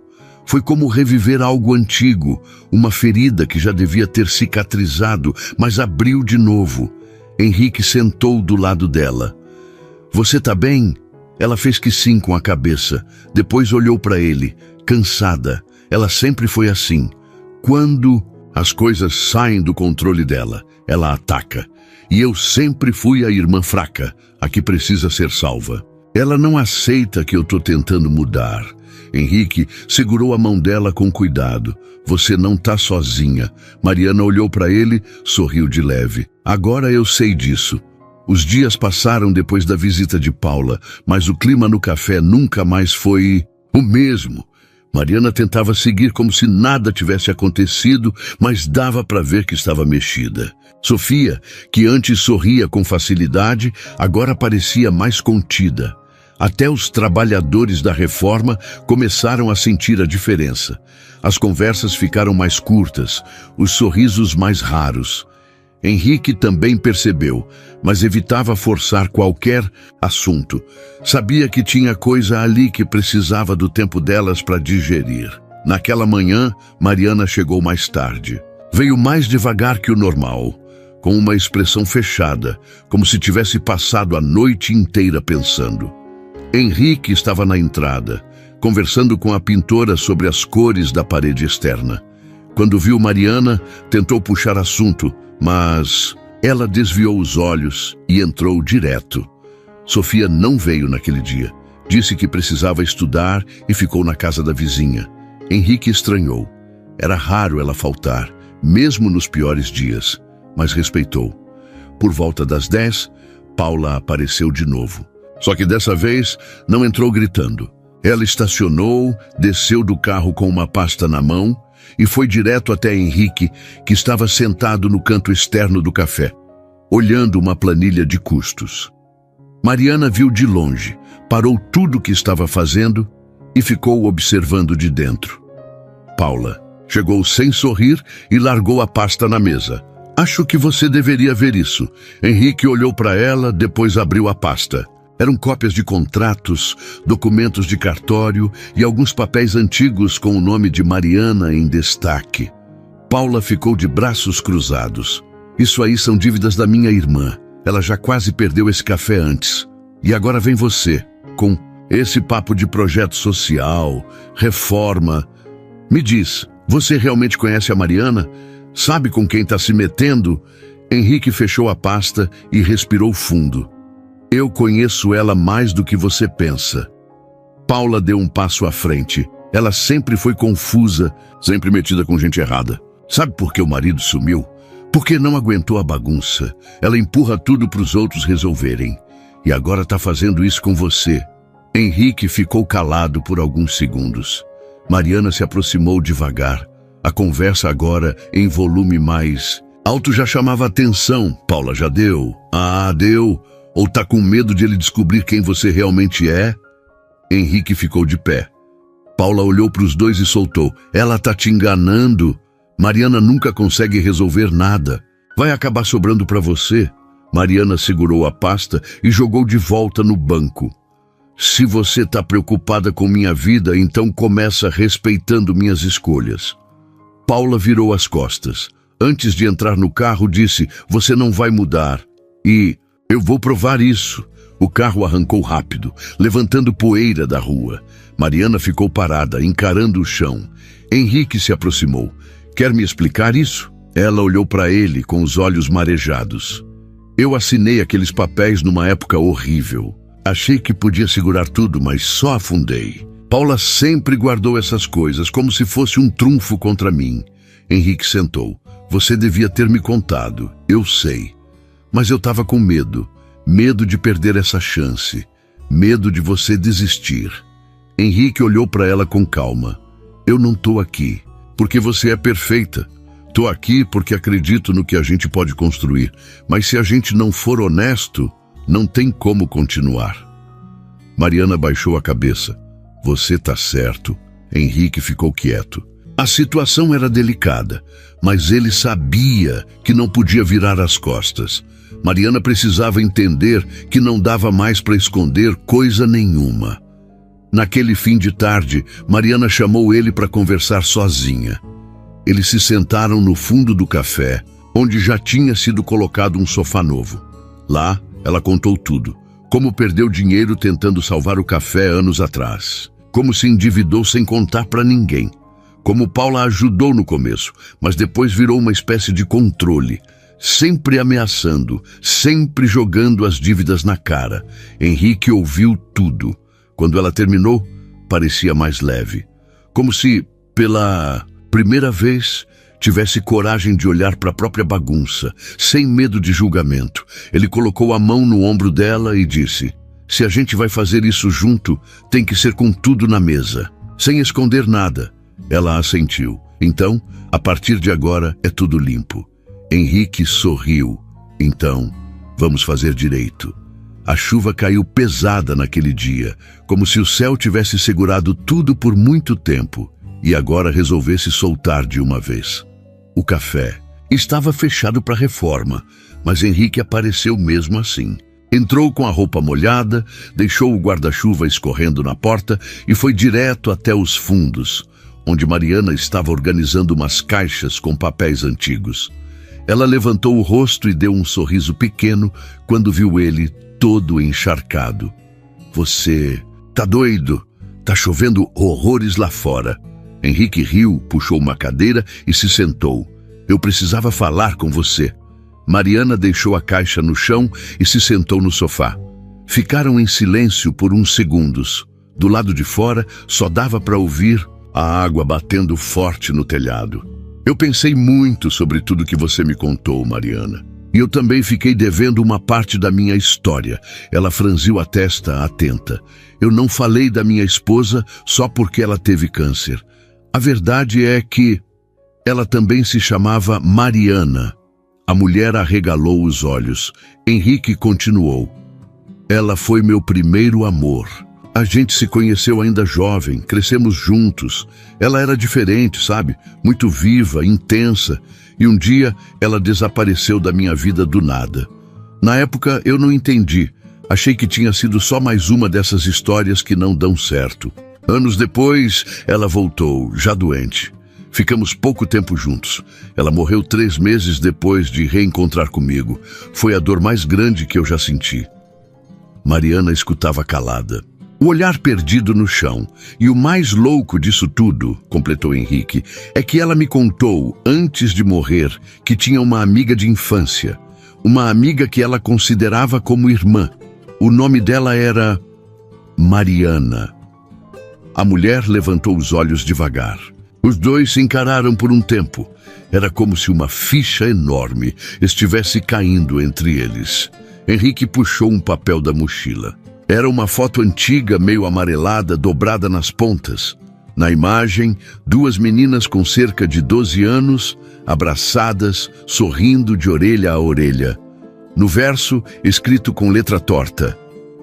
Foi como reviver algo antigo, uma ferida que já devia ter cicatrizado, mas abriu de novo. Henrique sentou do lado dela. "Você tá bem?" Ela fez que sim com a cabeça. Depois olhou para ele, cansada. Ela sempre foi assim. Quando as coisas saem do controle dela, ela ataca. E eu sempre fui a irmã fraca, a que precisa ser salva. Ela não aceita que eu tô tentando mudar. Henrique segurou a mão dela com cuidado. "Você não tá sozinha." Mariana olhou para ele, sorriu de leve. "Agora eu sei disso." Os dias passaram depois da visita de Paula, mas o clima no café nunca mais foi o mesmo. Mariana tentava seguir como se nada tivesse acontecido, mas dava para ver que estava mexida. Sofia, que antes sorria com facilidade, agora parecia mais contida. Até os trabalhadores da reforma começaram a sentir a diferença. As conversas ficaram mais curtas, os sorrisos mais raros. Henrique também percebeu, mas evitava forçar qualquer assunto. Sabia que tinha coisa ali que precisava do tempo delas para digerir. Naquela manhã, Mariana chegou mais tarde. Veio mais devagar que o normal, com uma expressão fechada, como se tivesse passado a noite inteira pensando. Henrique estava na entrada, conversando com a pintora sobre as cores da parede externa. Quando viu Mariana, tentou puxar assunto, mas ela desviou os olhos e entrou direto. Sofia não veio naquele dia. Disse que precisava estudar e ficou na casa da vizinha. Henrique estranhou. Era raro ela faltar, mesmo nos piores dias, mas respeitou. Por volta das 10, Paula apareceu de novo. Só que dessa vez não entrou gritando. Ela estacionou, desceu do carro com uma pasta na mão e foi direto até Henrique, que estava sentado no canto externo do café, olhando uma planilha de custos. Mariana viu de longe, parou tudo o que estava fazendo e ficou observando de dentro. Paula chegou sem sorrir e largou a pasta na mesa. "Acho que você deveria ver isso." Henrique olhou para ela, depois abriu a pasta. Eram cópias de contratos, documentos de cartório e alguns papéis antigos com o nome de Mariana em destaque. Paula ficou de braços cruzados. "Isso aí são dívidas da minha irmã. Ela já quase perdeu esse café antes. E agora vem você, com esse papo de projeto social, reforma. Me diz, você realmente conhece a Mariana? Sabe com quem está se metendo?" Henrique fechou a pasta e respirou fundo. "Eu conheço ela mais do que você pensa." Paula deu um passo à frente. Ela sempre foi confusa, sempre metida com gente errada. "Sabe por que o marido sumiu? Porque não aguentou a bagunça. Ela empurra tudo para os outros resolverem. E agora está fazendo isso com você." Henrique ficou calado por alguns segundos. Mariana se aproximou devagar. A conversa agora, em volume mais alto, já chamava atenção. "Paula, já deu?" "Ah, deu. Ou tá com medo de ele descobrir quem você realmente é?" Henrique ficou de pé. Paula olhou para os dois e soltou: "Ela tá te enganando. Mariana nunca consegue resolver nada. Vai acabar sobrando para você." Mariana segurou a pasta e jogou de volta no banco. "Se você tá preocupada com minha vida, então começa respeitando minhas escolhas." Paula virou as costas. Antes de entrar no carro, disse: "Você não vai mudar." E eu vou provar isso. O carro arrancou rápido, levantando poeira da rua. Mariana ficou parada, encarando o chão. Henrique se aproximou. Quer me explicar isso? Ela olhou para ele com os olhos marejados. Eu assinei aqueles papéis numa época horrível. Achei que podia segurar tudo, mas só afundei. Paula sempre guardou essas coisas, como se fosse um trunfo contra mim. Henrique sentou. Você devia ter me contado. Eu sei. Mas eu estava com medo. Medo de perder essa chance. Medo de você desistir. Henrique olhou para ela com calma. Eu não estou aqui porque você é perfeita. Estou aqui porque acredito no que a gente pode construir. Mas se a gente não for honesto, não tem como continuar. Mariana baixou a cabeça. Você está certo. Henrique ficou quieto. A situação era delicada, mas ele sabia que não podia virar as costas. Mariana precisava entender que não dava mais para esconder coisa nenhuma. Naquele fim de tarde, Mariana chamou ele para conversar sozinha. Eles se sentaram no fundo do café, onde já tinha sido colocado um sofá novo. Lá, ela contou tudo. Como perdeu dinheiro tentando salvar o café anos atrás. Como se endividou sem contar para ninguém. Como Paula ajudou no começo, mas depois virou uma espécie de controle. Sempre ameaçando, sempre jogando as dívidas na cara. Henrique ouviu tudo. Quando ela terminou, parecia mais leve. Como se, pela primeira vez, tivesse coragem de olhar para a própria bagunça, sem medo de julgamento. Ele colocou a mão no ombro dela e disse: se a gente vai fazer isso junto, tem que ser com tudo na mesa, sem esconder nada. Ela assentiu. Então, a partir de agora, é tudo limpo. Henrique sorriu. Então, vamos fazer direito. A chuva caiu pesada naquele dia, como se o céu tivesse segurado tudo por muito tempo e agora resolvesse soltar de uma vez. O café estava fechado para reforma, mas Henrique apareceu mesmo assim. Entrou com a roupa molhada, deixou o guarda-chuva escorrendo na porta e foi direto até os fundos, onde Mariana estava organizando umas caixas com papéis antigos. Ela levantou o rosto e deu um sorriso pequeno quando viu ele todo encharcado. Você tá doido? Tá chovendo horrores lá fora. Henrique riu, puxou uma cadeira e se sentou. Eu precisava falar com você. Mariana deixou a caixa no chão e se sentou no sofá. Ficaram em silêncio por uns segundos. Do lado de fora, só dava para ouvir a água batendo forte no telhado. Eu pensei muito sobre tudo que você me contou, Mariana. E eu também fiquei devendo uma parte da minha história. Ela franziu a testa, atenta. Eu não falei da minha esposa só porque ela teve câncer. A verdade é que ela também se chamava Mariana. A mulher arregalou os olhos. Henrique continuou. Ela foi meu primeiro amor. A gente se conheceu ainda jovem, crescemos juntos. Ela era diferente, sabe? Muito viva, intensa. E um dia ela desapareceu da minha vida do nada. Na época eu não entendi. Achei que tinha sido só mais uma dessas histórias que não dão certo. Anos depois, ela voltou, já doente. Ficamos pouco tempo juntos. Ela morreu 3 meses depois de reencontrar comigo. Foi a dor mais grande que eu já senti. Mariana escutava calada. O olhar perdido no chão. E o mais louco disso tudo, completou Henrique, é que ela me contou, antes de morrer, que tinha uma amiga de infância. Uma amiga que ela considerava como irmã. O nome dela era Mariana. A mulher levantou os olhos devagar. Os dois se encararam por um tempo. Era como se uma ficha enorme estivesse caindo entre eles. Henrique puxou um papel da mochila. Era uma foto antiga, meio amarelada, dobrada nas pontas. Na imagem, 2 meninas com cerca de 12 anos, abraçadas, sorrindo de orelha a orelha. No verso, escrito com letra torta: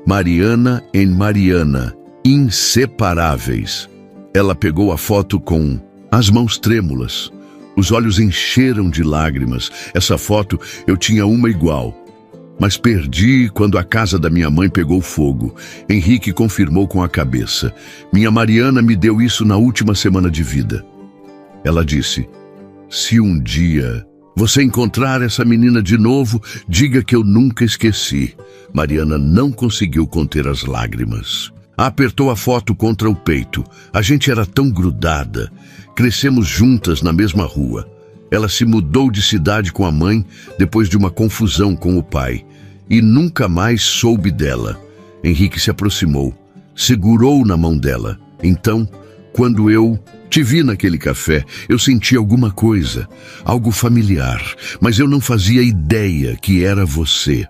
Mariana e Mariana, inseparáveis. Ela pegou a foto com as mãos trêmulas. Os olhos encheram de lágrimas. Essa foto eu tinha uma igual. Mas perdi quando a casa da minha mãe pegou fogo. Henrique confirmou com a cabeça. Minha Mariana me deu isso na última semana de vida. Ela disse: se um dia Você encontrar essa menina de novo, diga que eu nunca esqueci. Mariana não conseguiu conter as lágrimas. Apertou a foto contra o peito. A gente era tão grudada. Crescemos juntas na mesma rua. Ela se mudou de cidade com a mãe depois de uma confusão com o pai. E nunca mais soube dela. Henrique se aproximou, segurou na mão dela. Então, quando eu te vi naquele café, eu senti alguma coisa, algo familiar, mas eu não fazia ideia que era você.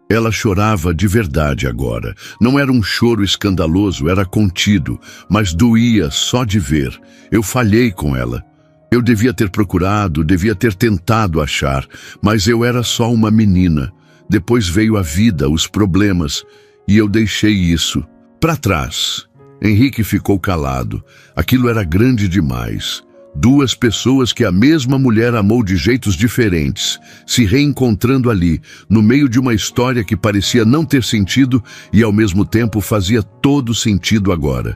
Ela chorava de verdade agora. Não era um choro escandaloso, era contido, mas doía só de ver. Eu falhei com ela. Eu devia ter procurado, devia ter tentado achar, mas eu era só uma menina. Depois veio a vida, os problemas, e eu deixei isso para trás. Henrique ficou calado. Aquilo era grande demais. Duas pessoas que a mesma mulher amou de jeitos diferentes, se reencontrando ali, no meio de uma história que parecia não ter sentido e ao mesmo tempo fazia todo sentido agora.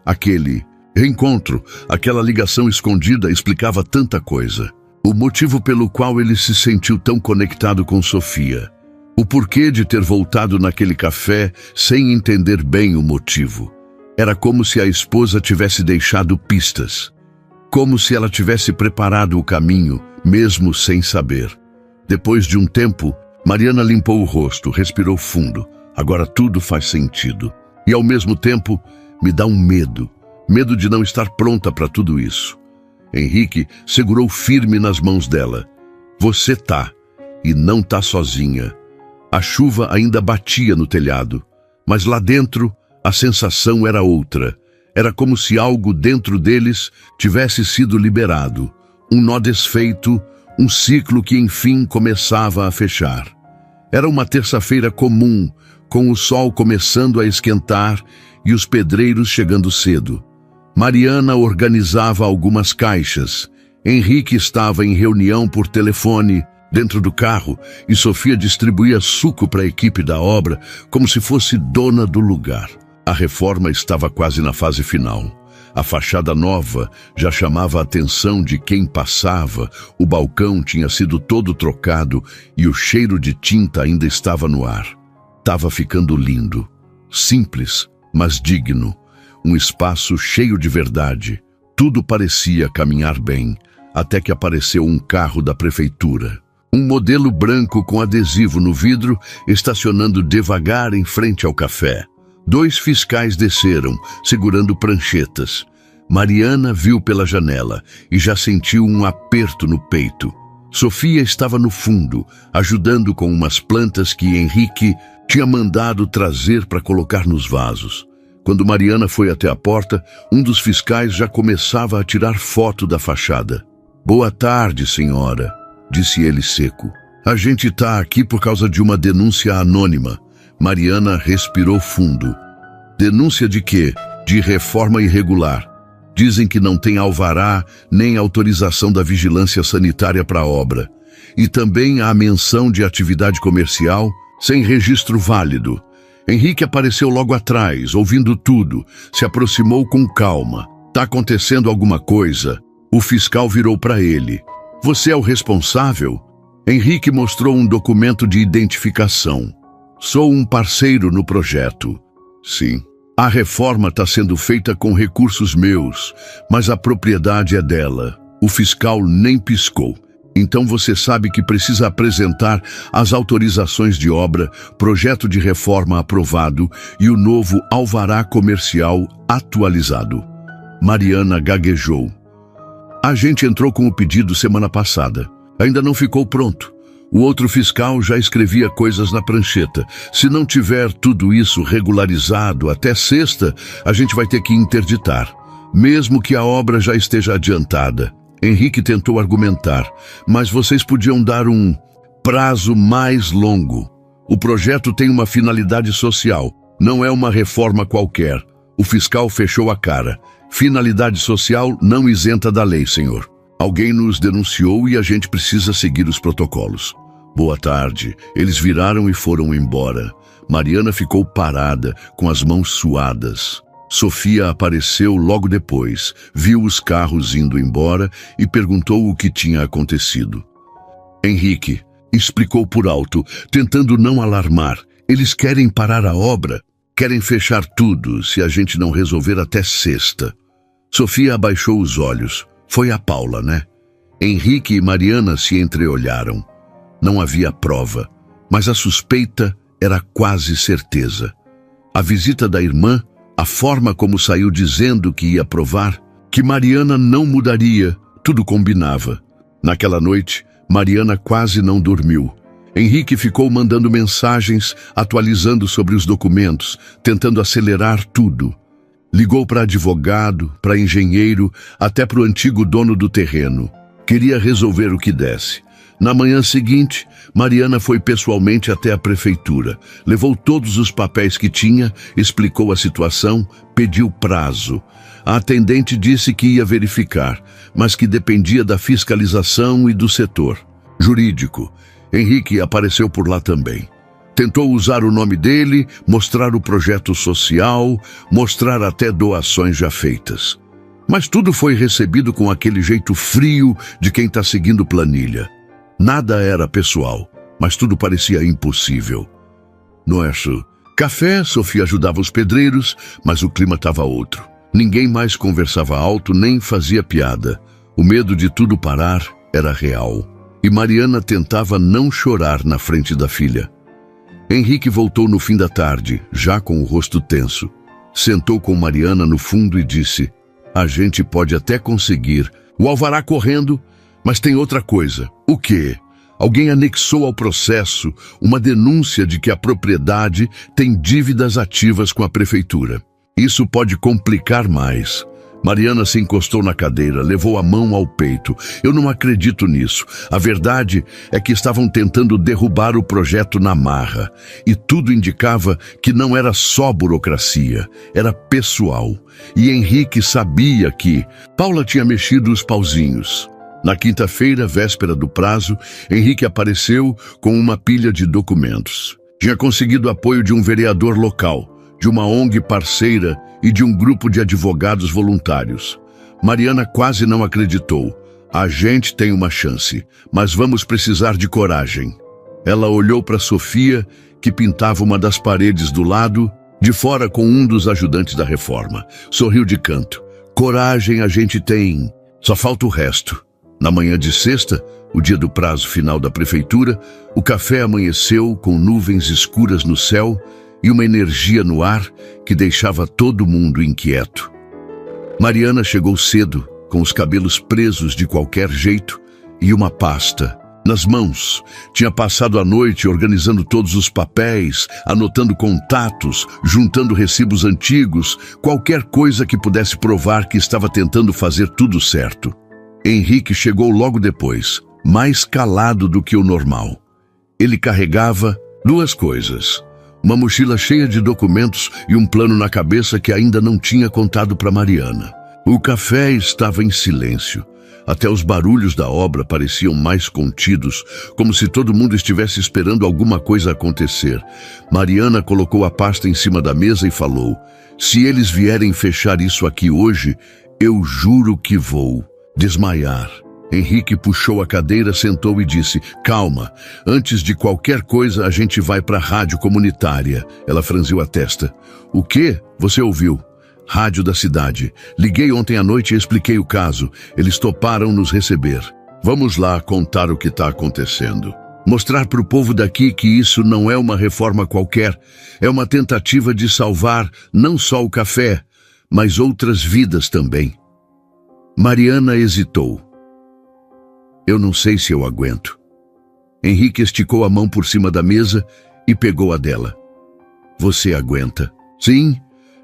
Aquele reencontro, aquela ligação escondida explicava tanta coisa. O motivo pelo qual ele se sentiu tão conectado com Sofia. O porquê de ter voltado naquele café sem entender bem o motivo. Era como se a esposa tivesse deixado pistas. Como se ela tivesse preparado o caminho, mesmo sem saber. Depois de um tempo, Mariana limpou o rosto, respirou fundo. Agora tudo faz sentido. E ao mesmo tempo, me dá um medo. Medo de não estar pronta para tudo isso. Henrique segurou firme nas mãos dela. Você tá, e não tá sozinha. A chuva ainda batia no telhado, mas lá dentro a sensação era outra. Era como se algo dentro deles tivesse sido liberado. Um nó desfeito, um ciclo que enfim começava a fechar. Era uma terça-feira comum, com o sol começando a esquentar e os pedreiros chegando cedo. Mariana organizava algumas caixas. Henrique estava em reunião por telefone, dentro do carro, e Sofia distribuía suco para a equipe da obra, como se fosse dona do lugar. A reforma estava quase na fase final. A fachada nova já chamava a atenção de quem passava, o balcão tinha sido todo trocado e o cheiro de tinta ainda estava no ar. Estava ficando lindo, simples, mas digno. Um espaço cheio de verdade. Tudo parecia caminhar bem, até que apareceu um carro da prefeitura. Um modelo branco com adesivo no vidro, estacionando devagar em frente ao café. 2 fiscais desceram, segurando pranchetas. Mariana viu pela janela e já sentiu um aperto no peito. Sofia estava no fundo, ajudando com umas plantas que Henrique tinha mandado trazer para colocar nos vasos. Quando Mariana foi até a porta, um dos fiscais já começava a tirar foto da fachada. "Boa tarde, senhora", disse ele seco. "A gente está aqui por causa de uma denúncia anônima." Mariana respirou fundo. "Denúncia de quê?" "De reforma irregular. Dizem que não tem alvará nem autorização da vigilância sanitária para a obra. E também há menção de atividade comercial sem registro válido." Henrique apareceu logo atrás, ouvindo tudo, se aproximou com calma. "Tá acontecendo alguma coisa?" O fiscal virou para ele. "Você é o responsável?" Henrique mostrou um documento de identificação. "Sou um parceiro no projeto." "Sim. A reforma está sendo feita com recursos meus, mas a propriedade é dela." O fiscal nem piscou. "Então você sabe que precisa apresentar as autorizações de obra, projeto de reforma aprovado e o novo alvará comercial atualizado." Mariana gaguejou. "A gente entrou com o pedido semana passada. Ainda não ficou pronto. O outro fiscal já escrevia coisas na prancheta. Se não tiver tudo isso regularizado até sexta, a gente vai ter que interditar, mesmo que a obra já esteja adiantada." Henrique tentou argumentar, "Mas vocês podiam dar um prazo mais longo. O projeto tem uma finalidade social, não é uma reforma qualquer." O fiscal fechou a cara. "Finalidade social não isenta da lei, senhor. Alguém nos denunciou e a gente precisa seguir os protocolos." "Boa tarde." Eles viraram e foram embora. Mariana ficou parada, com as mãos suadas. Sofia apareceu logo depois, viu os carros indo embora e perguntou o que tinha acontecido. Henrique explicou por alto, tentando não alarmar. Eles querem parar a obra. Querem fechar tudo se a gente não resolver até sexta. Sofia abaixou os olhos. Foi a Paula, né? Henrique e Mariana se entreolharam. Não havia prova, mas a suspeita era quase certeza. A visita da irmã, a forma como saiu dizendo que ia provar, que Mariana não mudaria, tudo combinava. Naquela noite, Mariana quase não dormiu. Henrique ficou mandando mensagens, atualizando sobre os documentos, tentando acelerar tudo. Ligou para advogado, para engenheiro, até para o antigo dono do terreno. Queria resolver o que desse. Na manhã seguinte, Mariana foi pessoalmente até a prefeitura. Levou todos os papéis que tinha, explicou a situação, pediu prazo. A atendente disse que ia verificar, mas que dependia da fiscalização e do setor jurídico. Henrique apareceu por lá também. Tentou usar o nome dele, mostrar o projeto social, mostrar até doações já feitas. Mas tudo foi recebido com aquele jeito frio de quem está seguindo planilha. Nada era pessoal, mas tudo parecia impossível. No café, Sofia ajudava os pedreiros, mas o clima estava outro. Ninguém mais conversava alto nem fazia piada. O medo de tudo parar era real. E Mariana tentava não chorar na frente da filha. Henrique voltou no fim da tarde, já com o rosto tenso. Sentou com Mariana no fundo e disse: a gente pode até conseguir o alvará correndo, mas tem outra coisa. O quê? Alguém anexou ao processo uma denúncia de que a propriedade tem dívidas ativas com a prefeitura. Isso pode complicar mais. Mariana se encostou na cadeira, levou a mão ao peito. Eu não acredito nisso. A verdade é que estavam tentando derrubar o projeto na marra. E tudo indicava que não era só burocracia, era pessoal. E Henrique sabia que Paula tinha mexido os pauzinhos. Na quinta-feira, véspera do prazo, Henrique apareceu com uma pilha de documentos. Tinha conseguido apoio de um vereador local, de uma ONG parceira e de um grupo de advogados voluntários. Mariana quase não acreditou. A gente tem uma chance, mas vamos precisar de coragem. Ela olhou para Sofia, que pintava uma das paredes do lado, de fora com um dos ajudantes da reforma. Sorriu de canto. Coragem a gente tem, só falta o resto. Na manhã de sexta, o dia do prazo final da prefeitura, o café amanheceu com nuvens escuras no céu e uma energia no ar que deixava todo mundo inquieto. Mariana chegou cedo, com os cabelos presos de qualquer jeito e uma pasta nas mãos. Tinha passado a noite organizando todos os papéis, anotando contatos, juntando recibos antigos, qualquer coisa que pudesse provar que estava tentando fazer tudo certo. Henrique chegou logo depois, mais calado do que o normal. Ele carregava duas coisas: uma mochila cheia de documentos e um plano na cabeça que ainda não tinha contado para Mariana. O café estava em silêncio. Até os barulhos da obra pareciam mais contidos, como se todo mundo estivesse esperando alguma coisa acontecer. Mariana colocou a pasta em cima da mesa e falou: se eles vierem fechar isso aqui hoje, eu juro que vou desmaiar. Henrique puxou a cadeira, sentou e disse: calma, antes de qualquer coisa a gente vai para a rádio comunitária. Ela franziu a testa. O quê? Você ouviu? Rádio da cidade. Liguei ontem à noite e expliquei o caso. Eles toparam nos receber. Vamos lá contar o que está acontecendo. Mostrar para o povo daqui que isso não é uma reforma qualquer. É uma tentativa de salvar não só o café, mas outras vidas também. Mariana hesitou. Eu não sei se eu aguento. Henrique esticou a mão por cima da mesa e pegou a dela. Você aguenta? Sim,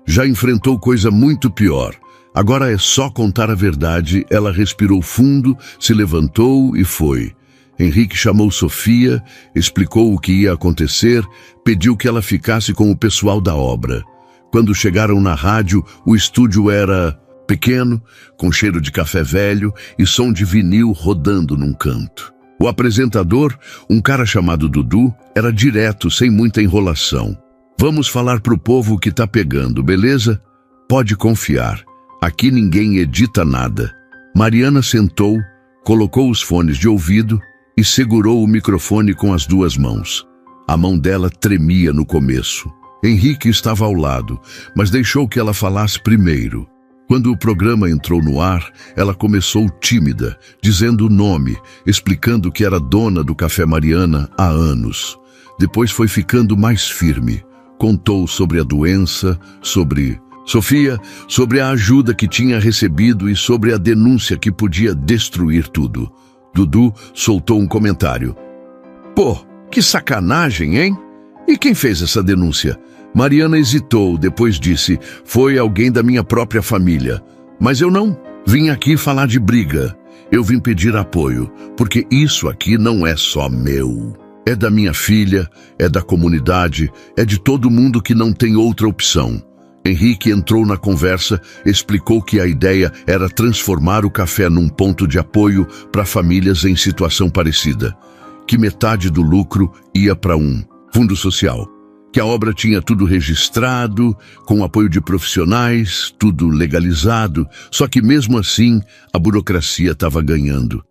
já enfrentou coisa muito pior. Agora é só contar a verdade. Ela respirou fundo, se levantou e foi. Henrique chamou Sofia, explicou o que ia acontecer, pediu que ela ficasse com o pessoal da obra. Quando chegaram na rádio, o estúdio era pequeno, com cheiro de café velho e som de vinil rodando num canto. O apresentador, um cara chamado Dudu, era direto, sem muita enrolação. Vamos falar pro povo o que tá pegando, beleza? Pode confiar. Aqui ninguém edita nada. Mariana sentou, colocou os fones de ouvido e segurou o microfone com as duas mãos. A mão dela tremia no começo. Henrique estava ao lado, mas deixou que ela falasse primeiro. Quando o programa entrou no ar, ela começou tímida, dizendo o nome, explicando que era dona do Café Mariana há anos. Depois foi ficando mais firme. Contou sobre a doença, sobre Sofia, sobre a ajuda que tinha recebido e sobre a denúncia que podia destruir tudo. Dudu soltou um comentário. Pô, que sacanagem, hein? E quem fez essa denúncia? Mariana hesitou, depois disse, foi alguém da minha própria família. Mas eu não vim aqui falar de briga. Eu vim pedir apoio, porque isso aqui não é só meu. É da minha filha, é da comunidade, é de todo mundo que não tem outra opção. Henrique entrou na conversa, explicou que a ideia era transformar o café num ponto de apoio para famílias em situação parecida. Que metade do lucro ia para um fundo social. Que a obra tinha tudo registrado, com apoio de profissionais, tudo legalizado, só que mesmo assim a burocracia estava ganhando.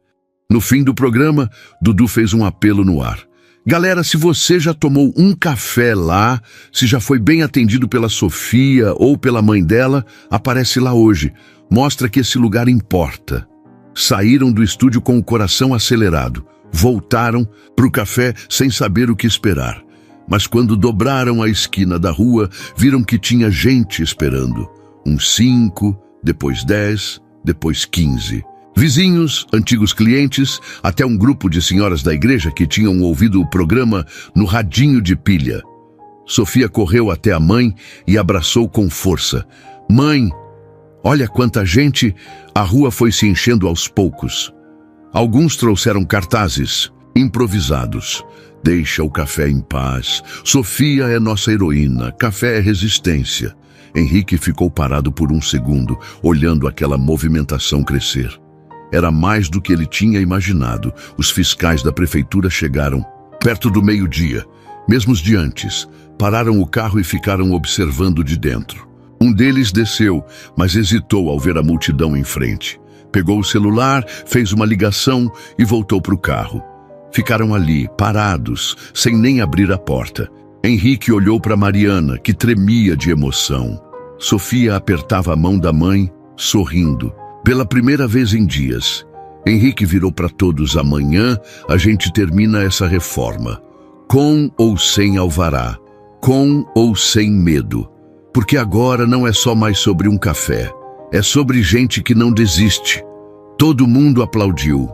No fim do programa, Dudu fez um apelo no ar. Galera, se você já tomou um café lá, se já foi bem atendido pela Sofia ou pela mãe dela, aparece lá hoje. Mostra que esse lugar importa. Saíram do estúdio com o coração acelerado. Voltaram para o café sem saber o que esperar. Mas quando dobraram a esquina da rua, viram que tinha gente esperando. Uns 5, depois 10, depois 15. Vizinhos, antigos clientes, até um grupo de senhoras da igreja que tinham ouvido o programa no radinho de pilha. Sofia correu até a mãe e abraçou com força. Mãe, olha quanta gente! A rua foi se enchendo aos poucos. Alguns trouxeram cartazes, improvisados. Deixa o café em paz. Sofia é nossa heroína. Café é resistência. Henrique ficou parado por um segundo, olhando aquela movimentação crescer. Era mais do que ele tinha imaginado. Os fiscais da prefeitura chegaram perto do meio-dia. Mesmo os de antes, pararam o carro e ficaram observando de dentro. Um deles desceu, mas hesitou ao ver a multidão em frente. Pegou o celular, fez uma ligação e voltou para o carro. Ficaram ali, parados, sem nem abrir a porta. Henrique olhou para Mariana, que tremia de emoção. Sofia apertava a mão da mãe, sorrindo. Pela primeira vez em dias, Henrique virou para todos. Amanhã a gente termina essa reforma. Com ou sem alvará, com ou sem medo. Porque agora não é só mais sobre um café. É sobre gente que não desiste. Todo mundo aplaudiu.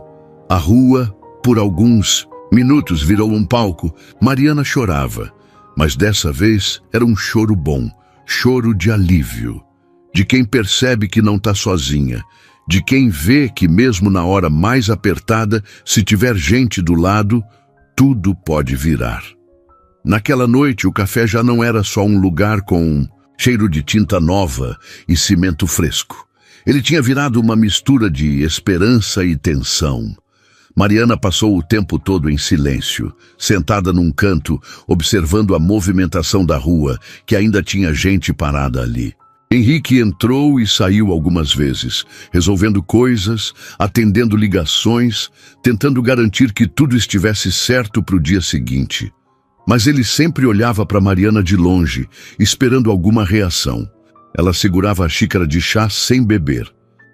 A rua, por alguns minutos, virou um palco. Mariana chorava, mas dessa vez era um choro bom, choro de alívio, de quem percebe que não está sozinha, de quem vê que mesmo na hora mais apertada, se tiver gente do lado, tudo pode virar. Naquela noite, o café já não era só um lugar com cheiro de tinta nova e cimento fresco. Ele tinha virado uma mistura de esperança e tensão. Mariana passou o tempo todo em silêncio, sentada num canto, observando a movimentação da rua, que ainda tinha gente parada ali. Henrique entrou e saiu algumas vezes, resolvendo coisas, atendendo ligações, tentando garantir que tudo estivesse certo para o dia seguinte. Mas ele sempre olhava para Mariana de longe, esperando alguma reação. Ela segurava a xícara de chá sem beber.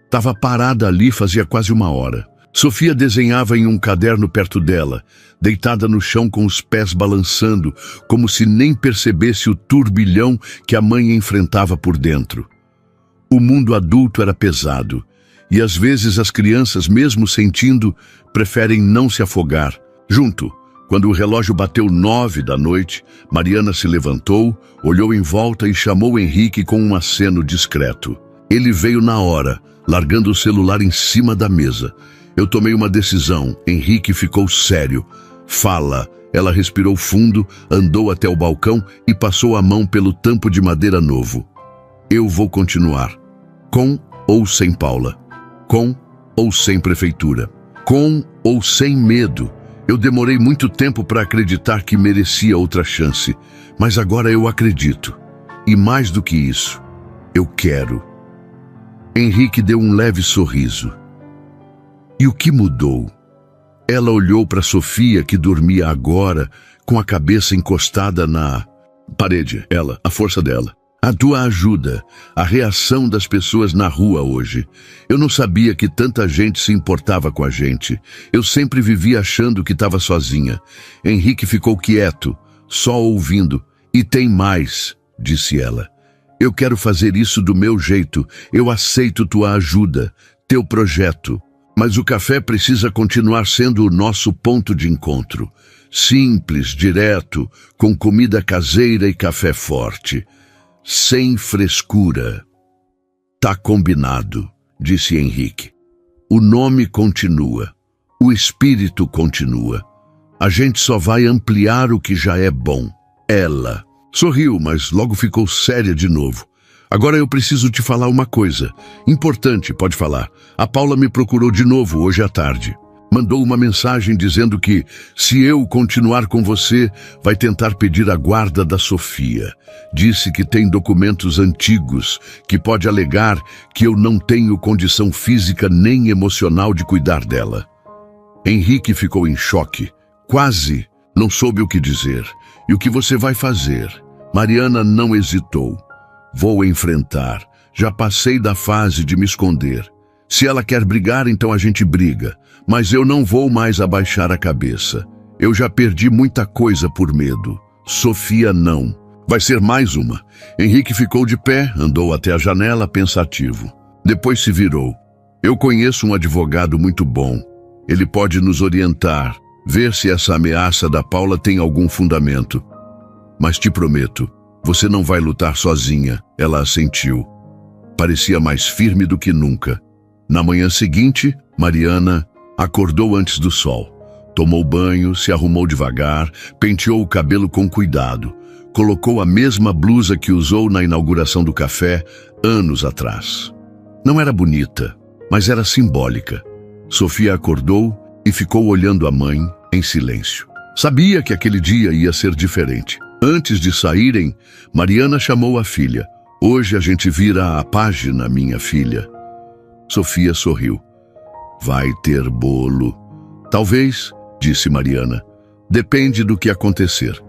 Estava parada ali fazia quase uma hora. Sofia desenhava em um caderno perto dela, deitada no chão com os pés balançando, como se nem percebesse o turbilhão que a mãe enfrentava por dentro. O mundo adulto era pesado, e às vezes as crianças, mesmo sentindo, preferem não se afogar. Junto, quando o relógio bateu 9 da noite, Mariana se levantou, olhou em volta e chamou Henrique com um aceno discreto. Ele veio na hora, largando o celular em cima da mesa. Eu tomei uma decisão. Henrique ficou sério. Fala. Ela respirou fundo, andou até o balcão e passou a mão pelo tampo de madeira novo. Eu vou continuar. Com ou sem Paula. Com ou sem prefeitura. Com ou sem medo. Eu demorei muito tempo para acreditar que merecia outra chance, mas agora eu acredito. E mais do que isso, eu quero. Henrique deu um leve sorriso. E o que mudou? Ela olhou para Sofia, que dormia agora, com a cabeça encostada na parede. Ela, a força dela. A tua ajuda, a reação das pessoas na rua hoje. Eu não sabia que tanta gente se importava com a gente. Eu sempre vivia achando que estava sozinha. Henrique ficou quieto, só ouvindo. E tem mais, disse ela. Eu quero fazer isso do meu jeito. Eu aceito tua ajuda, teu projeto. Mas o café precisa continuar sendo o nosso ponto de encontro. Simples, direto, com comida caseira e café forte. Sem frescura. Tá combinado, disse Henrique. O nome continua. O espírito continua. A gente só vai ampliar o que já é bom. Ela sorriu, mas logo ficou séria de novo. Agora eu preciso te falar uma coisa. Importante, pode falar. A Paula me procurou de novo hoje à tarde. Mandou uma mensagem dizendo que, se eu continuar com você, vai tentar pedir a guarda da Sofia. Disse que tem documentos antigos, que pode alegar que eu não tenho condição física nem emocional de cuidar dela. Henrique ficou em choque. Quase não soube o que dizer. E o que você vai fazer? Mariana não hesitou. Vou enfrentar. Já passei da fase de me esconder. Se ela quer brigar, então a gente briga. Mas eu não vou mais abaixar a cabeça. Eu já perdi muita coisa por medo. Sofia não. Vai ser mais uma. Henrique ficou de pé, andou até a janela pensativo. Depois se virou. Eu conheço um advogado muito bom. Ele pode nos orientar, ver se essa ameaça da Paula tem algum fundamento. Mas te prometo, você não vai lutar sozinha, ela assentiu. Parecia mais firme do que nunca. Na manhã seguinte, Mariana acordou antes do sol. Tomou banho, se arrumou devagar, penteou o cabelo com cuidado. Colocou a mesma blusa que usou na inauguração do café anos atrás. Não era bonita, mas era simbólica. Sofia acordou e ficou olhando a mãe em silêncio. Sabia que aquele dia ia ser diferente. Antes de saírem, Mariana chamou a filha. Hoje a gente vira a página, minha filha. Sofia sorriu. Vai ter bolo. Talvez, disse Mariana. Depende do que acontecer.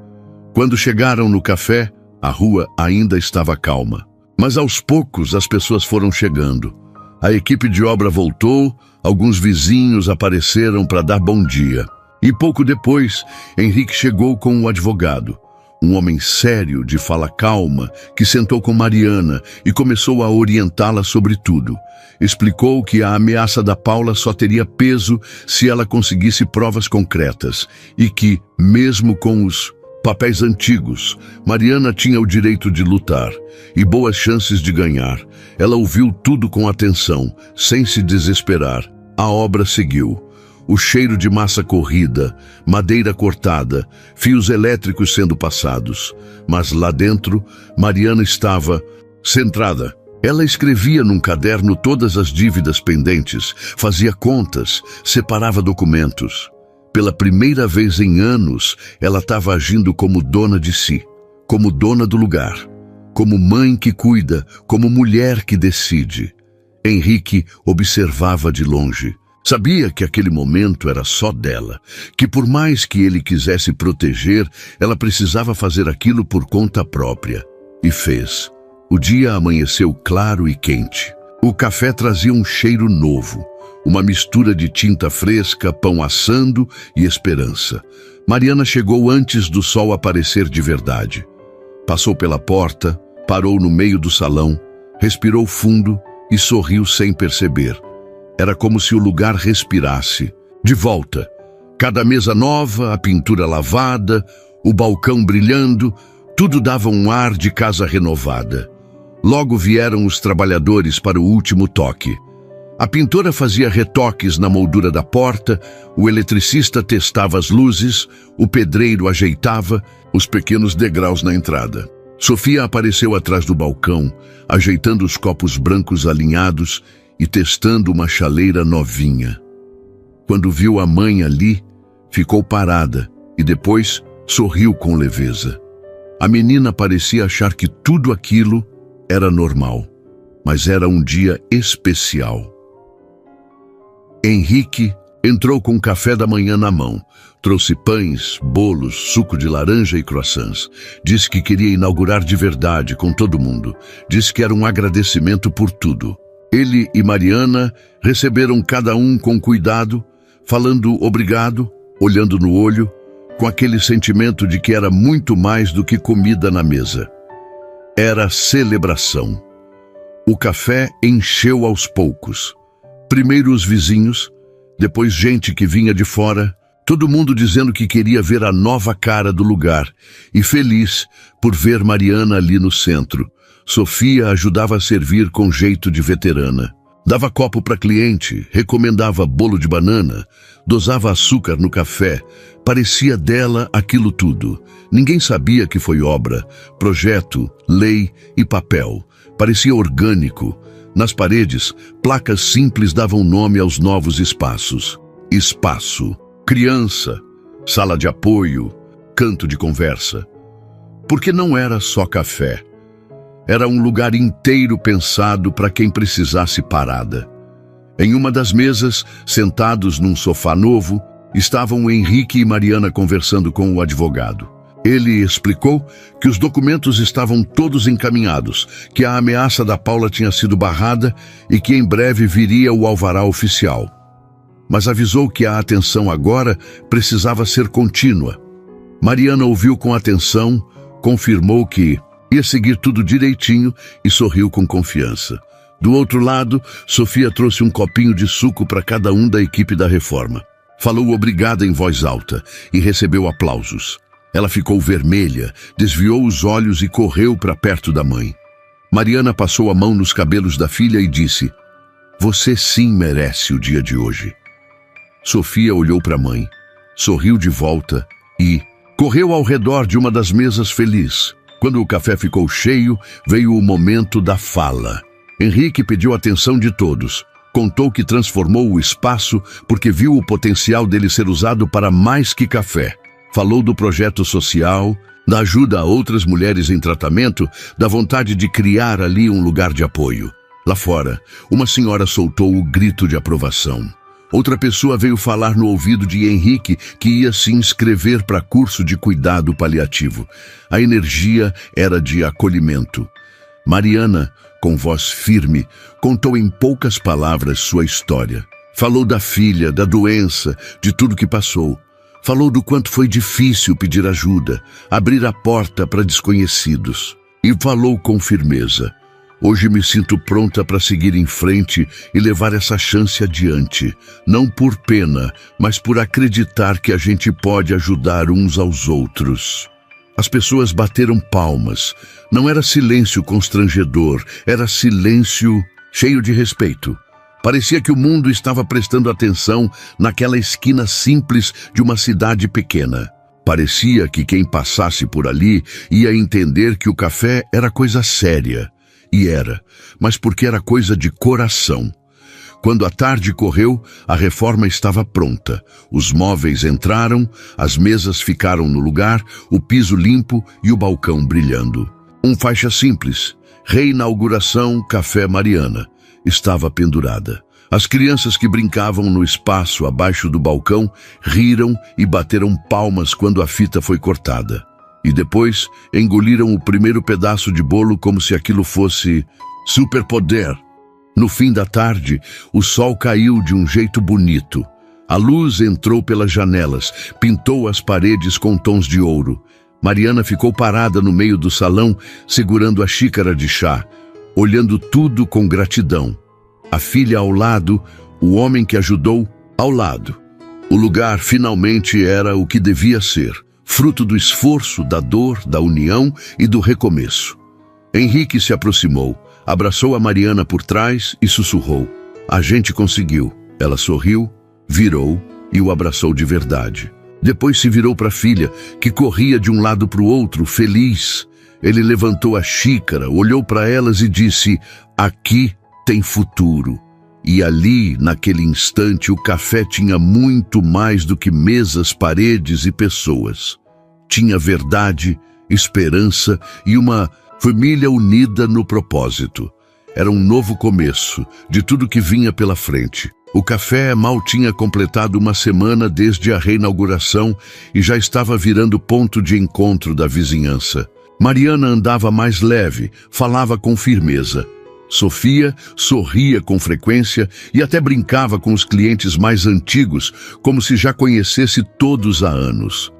Quando chegaram no café, a rua ainda estava calma. Mas aos poucos as pessoas foram chegando. A equipe de obra voltou, alguns vizinhos apareceram para dar bom dia. E pouco depois, Henrique chegou com o advogado. Um homem sério, de fala calma, que sentou com Mariana e começou a orientá-la sobre tudo. Explicou que a ameaça da Paula só teria peso se ela conseguisse provas concretas e que, mesmo com os papéis antigos, Mariana tinha o direito de lutar e boas chances de ganhar. Ela ouviu tudo com atenção, sem se desesperar. A obra seguiu. O cheiro de massa corrida, madeira cortada, fios elétricos sendo passados. Mas lá dentro, Mariana estava centrada. Ela escrevia num caderno todas as dívidas pendentes, fazia contas, separava documentos. Pela primeira vez em anos, ela estava agindo como dona de si, como dona do lugar, como mãe que cuida, como mulher que decide. Henrique observava de longe. Sabia que aquele momento era só dela, que por mais que ele quisesse proteger, ela precisava fazer aquilo por conta própria. E fez. O dia amanheceu claro e quente. O café trazia um cheiro novo, uma mistura de tinta fresca, pão assando e esperança. Mariana chegou antes do sol aparecer de verdade. Passou pela porta, parou no meio do salão, respirou fundo e sorriu sem perceber. Era como se o lugar respirasse. De volta. Cada mesa nova, a pintura lavada, o balcão brilhando, tudo dava um ar de casa renovada. Logo vieram os trabalhadores para o último toque. A pintora fazia retoques na moldura da porta, o eletricista testava as luzes, o pedreiro ajeitava os pequenos degraus na entrada. Sofia apareceu atrás do balcão, ajeitando os copos brancos alinhados e testando uma chaleira novinha. Quando viu a mãe ali, ficou parada e depois sorriu com leveza. A menina parecia achar que tudo aquilo era normal, mas era um dia especial. Henrique Entrou com o café da manhã na mão. Trouxe pães, bolos, suco de laranja e croissants. Disse que queria inaugurar de verdade com todo mundo. Disse que era um agradecimento por tudo. Ele e Mariana receberam cada um com cuidado, falando obrigado, olhando no olho, com aquele sentimento de que era muito mais do que comida na mesa. Era celebração. O café encheu aos poucos. Primeiro os vizinhos, depois gente que vinha de fora, todo mundo dizendo que queria ver a nova cara do lugar e feliz por ver Mariana ali no centro. Sofia ajudava a servir com jeito de veterana. Dava copo para cliente, recomendava bolo de banana, dosava açúcar no café. Parecia dela aquilo tudo. Ninguém sabia que foi obra, projeto, lei e papel. Parecia orgânico. Nas paredes, placas simples davam nome aos novos espaços. Espaço, criança, sala de apoio, canto de conversa. Porque não era só café. Era um lugar inteiro pensado para quem precisasse parada. Em uma das mesas, sentados num sofá novo, estavam Henrique e Mariana conversando com o advogado. Ele explicou que os documentos estavam todos encaminhados, que a ameaça da Paula tinha sido barrada e que em breve viria o alvará oficial. Mas avisou que a atenção agora precisava ser contínua. Mariana ouviu com atenção, confirmou que ia seguir tudo direitinho e sorriu com confiança. Do outro lado, Sofia trouxe um copinho de suco para cada um da equipe da reforma. Falou obrigada em voz alta e recebeu aplausos. Ela ficou vermelha, desviou os olhos e correu para perto da mãe. Mariana passou a mão nos cabelos da filha e disse: "Você sim merece o dia de hoje." Sofia olhou para a mãe, sorriu de volta e correu ao redor de uma das mesas feliz. Quando o café ficou cheio, veio o momento da fala. Henrique pediu a atenção de todos. Contou que transformou o espaço porque viu o potencial dele ser usado para mais que café. Falou do projeto social, da ajuda a outras mulheres em tratamento, da vontade de criar ali um lugar de apoio. Lá fora, uma senhora soltou o grito de aprovação. Outra pessoa veio falar no ouvido de Henrique que ia se inscrever para curso de cuidado paliativo. A energia era de acolhimento. Mariana, com voz firme, contou em poucas palavras sua história. Falou da filha, da doença, de tudo que passou. Falou do quanto foi difícil pedir ajuda, abrir a porta para desconhecidos. E falou com firmeza: "Hoje me sinto pronta para seguir em frente e levar essa chance adiante. Não por pena, mas por acreditar que a gente pode ajudar uns aos outros." As pessoas bateram palmas. Não era silêncio constrangedor, era silêncio cheio de respeito. Parecia que o mundo estava prestando atenção naquela esquina simples de uma cidade pequena. Parecia que quem passasse por ali ia entender que o café era coisa séria. E era, mas porque era coisa de coração. Quando a tarde correu, a reforma estava pronta. Os móveis entraram, as mesas ficaram no lugar, o piso limpo e o balcão brilhando. Um faixa simples, reinauguração Café Mariana, estava pendurada. As crianças que brincavam no espaço abaixo do balcão riram e bateram palmas quando a fita foi cortada. E depois engoliram o primeiro pedaço de bolo como se aquilo fosse superpoder. No fim da tarde, o sol caiu de um jeito bonito. A luz entrou pelas janelas, pintou as paredes com tons de ouro. Mariana ficou parada no meio do salão, segurando a xícara de chá, olhando tudo com gratidão. A filha ao lado, o homem que ajudou ao lado. O lugar finalmente era o que devia ser, fruto do esforço, da dor, da união e do recomeço. Henrique se aproximou, abraçou a Mariana por trás e sussurrou: "A gente conseguiu." Ela sorriu, virou e o abraçou de verdade. Depois se virou para a filha, que corria de um lado para o outro, feliz. Ele levantou a xícara, olhou para elas e disse: "Aqui tem futuro." E ali, naquele instante, o café tinha muito mais do que mesas, paredes e pessoas. Tinha verdade, esperança e uma família unida no propósito. Era um novo começo de tudo que vinha pela frente. O café mal tinha completado uma semana desde a reinauguração e já estava virando ponto de encontro da vizinhança. Mariana andava mais leve, falava com firmeza. Sofia sorria com frequência e até brincava com os clientes mais antigos, como se já conhecesse todos há anos.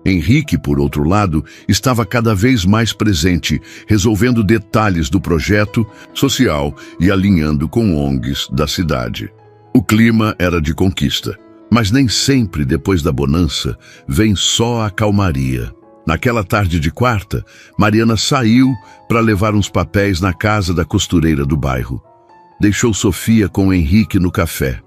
Henrique, por outro lado, estava cada vez mais presente, resolvendo detalhes do projeto social e alinhando com ONGs da cidade. O clima era de conquista, mas nem sempre depois da bonança vem só a calmaria. Naquela tarde de quarta, Mariana saiu para levar uns papéis na casa da costureira do bairro. Deixou Sofia com Henrique no café.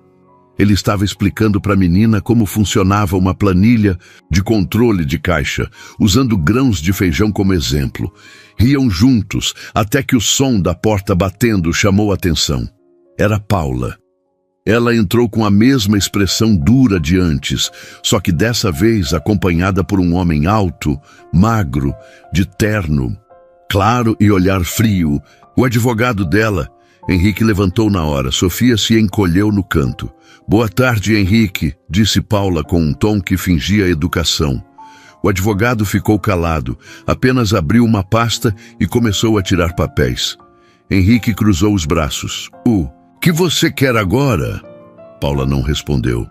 Ele estava explicando para a menina como funcionava uma planilha de controle de caixa, usando grãos de feijão como exemplo. Riam juntos, até que o som da porta batendo chamou a atenção. Era Paula. Ela entrou com a mesma expressão dura de antes, só que dessa vez acompanhada por um homem alto, magro, de terno, claro e olhar frio. O advogado dela. Henrique levantou na hora. Sofia se encolheu no canto. "Boa tarde, Henrique", disse Paula com um tom que fingia educação. O advogado ficou calado, apenas abriu uma pasta e começou a tirar papéis. Henrique cruzou os braços. "O que você quer agora?" Paula não respondeu.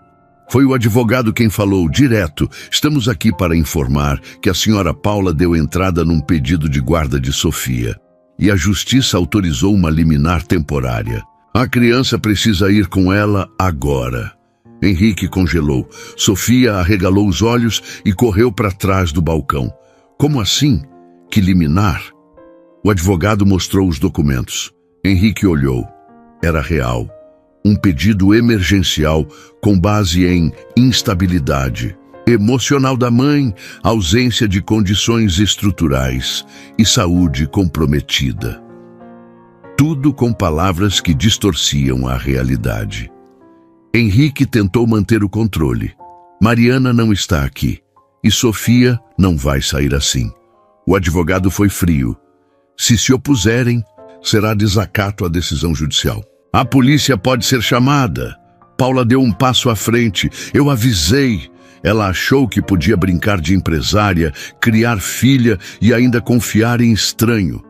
Foi o advogado quem falou direto. "Estamos aqui para informar que a senhora Paula deu entrada num pedido de guarda de Sofia. E a justiça autorizou uma liminar temporária. A criança precisa ir com ela agora." Henrique congelou. Sofia arregalou os olhos e correu para trás do balcão. "Como assim? Que liminar?" O advogado mostrou os documentos. Henrique olhou. Era real. Um pedido emergencial com base em instabilidade emocional da mãe, ausência de condições estruturais e saúde comprometida. Tudo com palavras que distorciam a realidade. Henrique tentou manter o controle. Mariana não está aqui. E Sofia não vai sair assim. O advogado foi frio. Se opuserem, será desacato à decisão judicial. A polícia pode ser chamada. Paula deu um passo à frente. Eu avisei. Ela achou que podia brincar de empresária, criar filha e ainda confiar em estranho.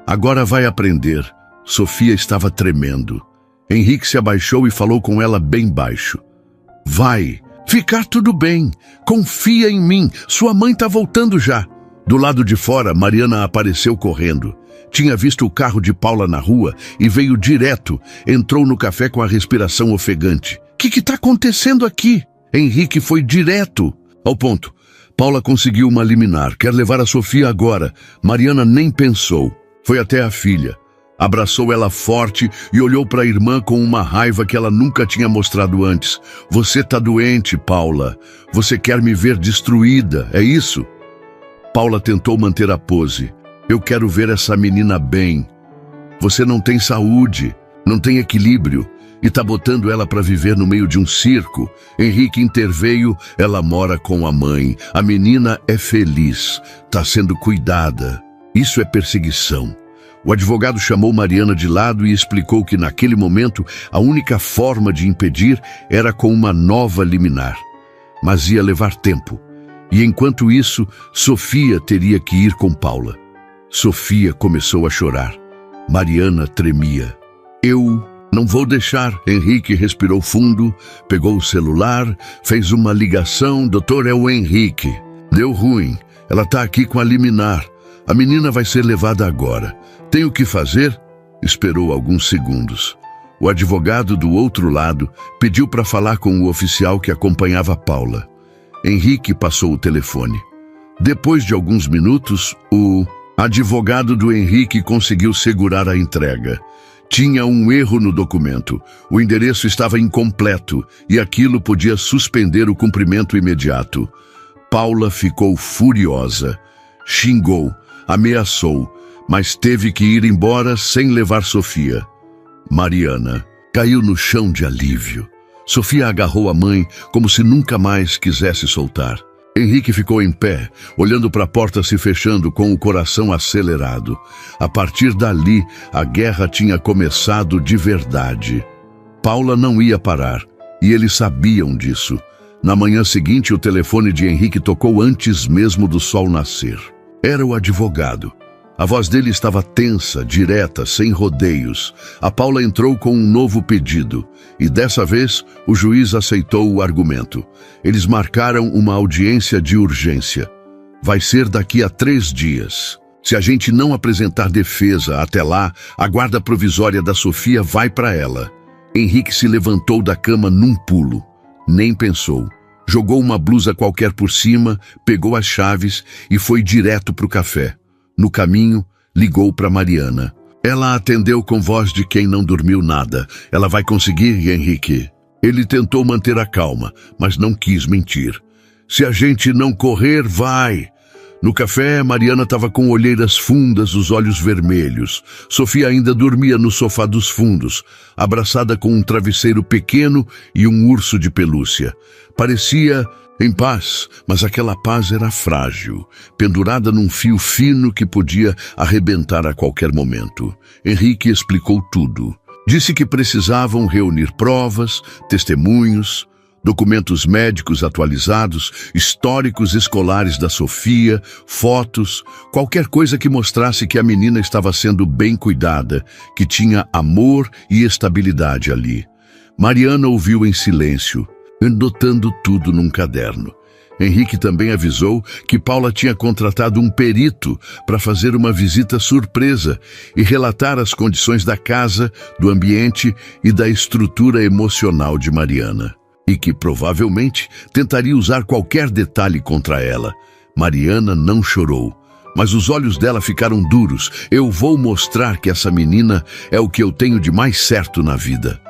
Agora vai aprender. Sofia estava tremendo. Henrique se abaixou e falou com ela bem baixo. "Vai ficar tudo bem. Confia em mim. Sua mãe está voltando já." Do lado de fora, Mariana apareceu correndo. Tinha visto o carro de Paula na rua e veio direto. Entrou no café com a respiração ofegante. "O que está acontecendo aqui?" Henrique foi direto ao ponto. Paula conseguiu uma liminar. Quer levar a Sofia agora. Mariana nem pensou. Foi até a filha. Abraçou ela forte e olhou para a irmã com uma raiva que ela nunca tinha mostrado antes. "Você tá doente, Paula. Você quer me ver destruída, é isso?" Paula tentou manter a pose. "Eu quero ver essa menina bem. Você não tem saúde, não tem equilíbrio. E tá botando ela para viver no meio de um circo." Henrique interveio. "Ela mora com a mãe. A menina é feliz. Tá sendo cuidada. Isso é perseguição." O advogado chamou Mariana de lado e explicou que naquele momento a única forma de impedir era com uma nova liminar. Mas ia levar tempo. E enquanto isso, Sofia teria que ir com Paula. Sofia começou a chorar. Mariana tremia. "Eu não vou deixar." Henrique respirou fundo, pegou o celular, fez uma ligação. "Doutor, é o Henrique. Deu ruim. Ela tá aqui com a liminar. A menina vai ser levada agora. Tem o que fazer?" Esperou alguns segundos. O advogado do outro lado pediu para falar com o oficial que acompanhava Paula. Henrique passou o telefone. Depois de alguns minutos, o advogado do Henrique conseguiu segurar a entrega. Tinha um erro no documento. O endereço estava incompleto e aquilo podia suspender o cumprimento imediato. Paula ficou furiosa. Xingou, ameaçou, mas teve que ir embora sem levar Sofia. Mariana caiu no chão de alívio. Sofia agarrou a mãe como se nunca mais quisesse soltar. Henrique ficou em pé, olhando para a porta se fechando com o coração acelerado. A partir dali, a guerra tinha começado de verdade. Paula não ia parar, e eles sabiam disso. Na manhã seguinte, o telefone de Henrique tocou antes mesmo do sol nascer. Era o advogado. A voz dele estava tensa, direta, sem rodeios. A Paula entrou com um novo pedido, e dessa vez o juiz aceitou o argumento. Eles marcaram uma audiência de urgência. Vai ser daqui a 3 dias. Se a gente não apresentar defesa até lá, a guarda provisória da Sofia vai para ela. Henrique se levantou da cama num pulo. Nem pensou. Jogou uma blusa qualquer por cima, pegou as chaves e foi direto para o café. No caminho, ligou para Mariana. Ela atendeu com voz de quem não dormiu nada. Ela vai conseguir, Henrique? Ele tentou manter a calma, mas não quis mentir. Se a gente não correr, vai. No café, Mariana estava com olheiras fundas, os olhos vermelhos. Sofia ainda dormia no sofá dos fundos, abraçada com um travesseiro pequeno e um urso de pelúcia. Parecia em paz, mas aquela paz era frágil, pendurada num fio fino que podia arrebentar a qualquer momento. Henrique explicou tudo. Disse que precisavam reunir provas, testemunhos, documentos médicos atualizados, históricos escolares da Sofia, fotos, qualquer coisa que mostrasse que a menina estava sendo bem cuidada, que tinha amor e estabilidade ali. Mariana ouviu em silêncio, anotando tudo num caderno. Henrique também avisou que Paula tinha contratado um perito para fazer uma visita surpresa e relatar as condições da casa, do ambiente e da estrutura emocional de Mariana. E que provavelmente tentaria usar qualquer detalhe contra ela. Mariana não chorou, mas os olhos dela ficaram duros. Eu vou mostrar que essa menina é o que eu tenho de mais certo na vida.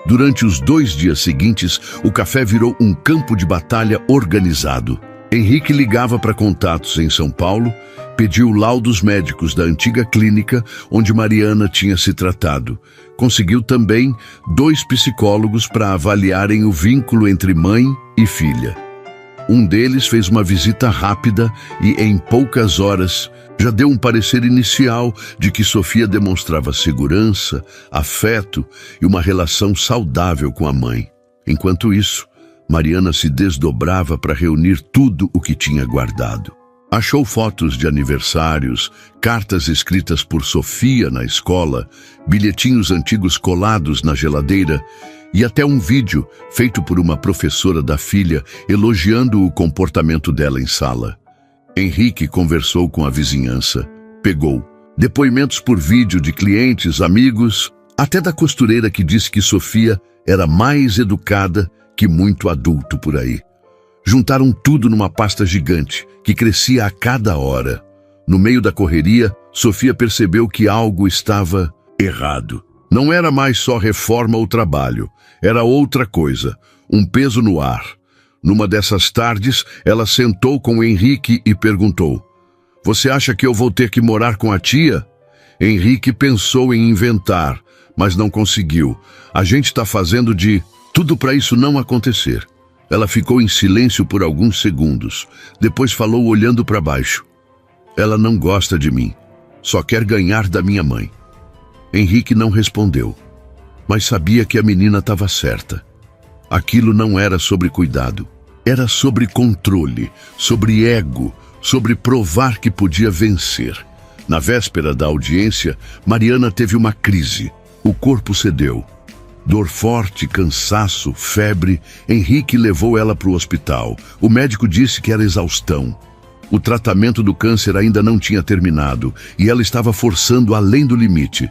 Durante os 2 dias seguintes, o café virou um campo de batalha organizado. Henrique ligava para contatos em São Paulo, pediu laudos médicos da antiga clínica onde Mariana tinha se tratado. Conseguiu também 2 psicólogos para avaliarem o vínculo entre mãe e filha. Um deles fez uma visita rápida e, em poucas horas, já deu um parecer inicial de que Sofia demonstrava segurança, afeto e uma relação saudável com a mãe. Enquanto isso, Mariana se desdobrava para reunir tudo o que tinha guardado. Achou fotos de aniversários, cartas escritas por Sofia na escola, bilhetinhos antigos colados na geladeira e até um vídeo feito por uma professora da filha elogiando o comportamento dela em sala. Henrique conversou com a vizinhança, pegou depoimentos por vídeo de clientes, amigos, até da costureira que disse que Sofia era mais educada que muito adulto por aí. Juntaram tudo numa pasta gigante, que crescia a cada hora. No meio da correria, Sofia percebeu que algo estava errado. Não era mais só reforma ou trabalho, era outra coisa, um peso no ar. Numa dessas tardes, ela sentou com Henrique e perguntou: "Você acha que eu vou ter que morar com a tia?" Henrique pensou em inventar, mas não conseguiu. "A gente está fazendo de tudo para isso não acontecer." Ela ficou em silêncio por alguns segundos. Depois falou olhando para baixo. "Ela não gosta de mim. Só quer ganhar da minha mãe." Henrique não respondeu, mas sabia que a menina estava certa. Aquilo não era sobre cuidado. Era sobre controle, sobre ego, sobre provar que podia vencer. Na véspera da audiência, Mariana teve uma crise. O corpo cedeu. Dor forte, cansaço, febre. Henrique levou ela para o hospital. O médico disse que era exaustão. O tratamento do câncer ainda não tinha terminado e ela estava forçando além do limite.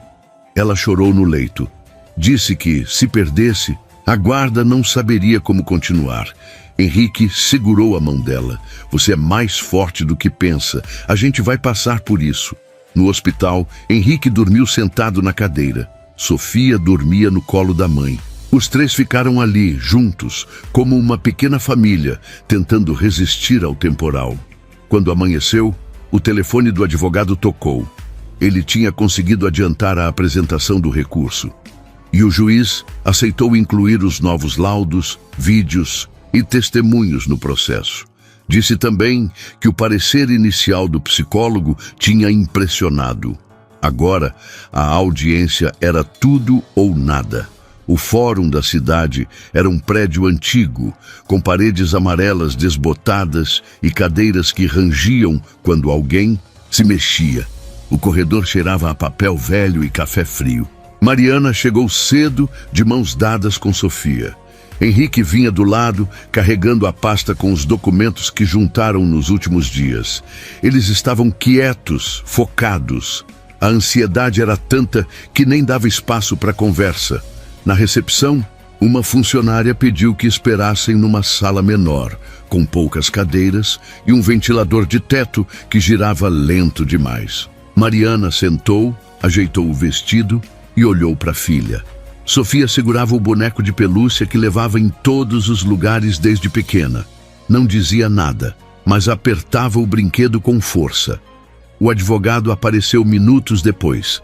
Ela chorou no leito. Disse que, se perdesse, a guarda não saberia como continuar. Henrique segurou a mão dela. "Você é mais forte do que pensa. A gente vai passar por isso." No hospital, Henrique dormiu sentado na cadeira. Sofia dormia no colo da mãe. Os 3 ficaram ali, juntos, como uma pequena família, tentando resistir ao temporal. Quando amanheceu, o telefone do advogado tocou. Ele tinha conseguido adiantar a apresentação do recurso. E o juiz aceitou incluir os novos laudos, vídeos e testemunhos no processo. Disse também que o parecer inicial do psicólogo tinha impressionado. Agora, a audiência era tudo ou nada. O fórum da cidade era um prédio antigo, com paredes amarelas desbotadas e cadeiras que rangiam quando alguém se mexia. O corredor cheirava a papel velho e café frio. Mariana chegou cedo, de mãos dadas com Sofia. Henrique vinha do lado, carregando a pasta com os documentos que juntaram nos últimos dias. Eles estavam quietos, focados. A ansiedade era tanta que nem dava espaço para conversa. Na recepção, uma funcionária pediu que esperassem numa sala menor, com poucas cadeiras e um ventilador de teto que girava lento demais. Mariana sentou, ajeitou o vestido e olhou para a filha. Sofia segurava o boneco de pelúcia que levava em todos os lugares desde pequena. Não dizia nada, mas apertava o brinquedo com força. O advogado apareceu minutos depois.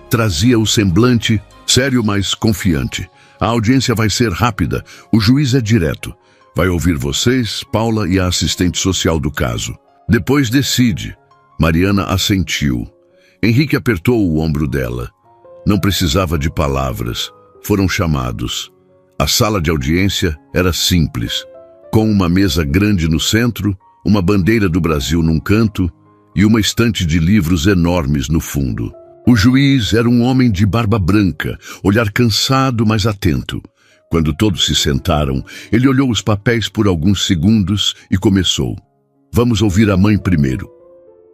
Trazia o semblante sério, mas confiante. A audiência vai ser rápida. O juiz é direto. Vai ouvir vocês, Paula e a assistente social do caso. Depois decide. Mariana assentiu. Henrique apertou o ombro dela. Não precisava de palavras. Foram chamados. A sala de audiência era simples, com uma mesa grande no centro, uma bandeira do Brasil num canto e uma estante de livros enormes no fundo. O juiz era um homem de barba branca, olhar cansado, mas atento. Quando todos se sentaram, ele olhou os papéis por alguns segundos e começou. Vamos ouvir a mãe primeiro.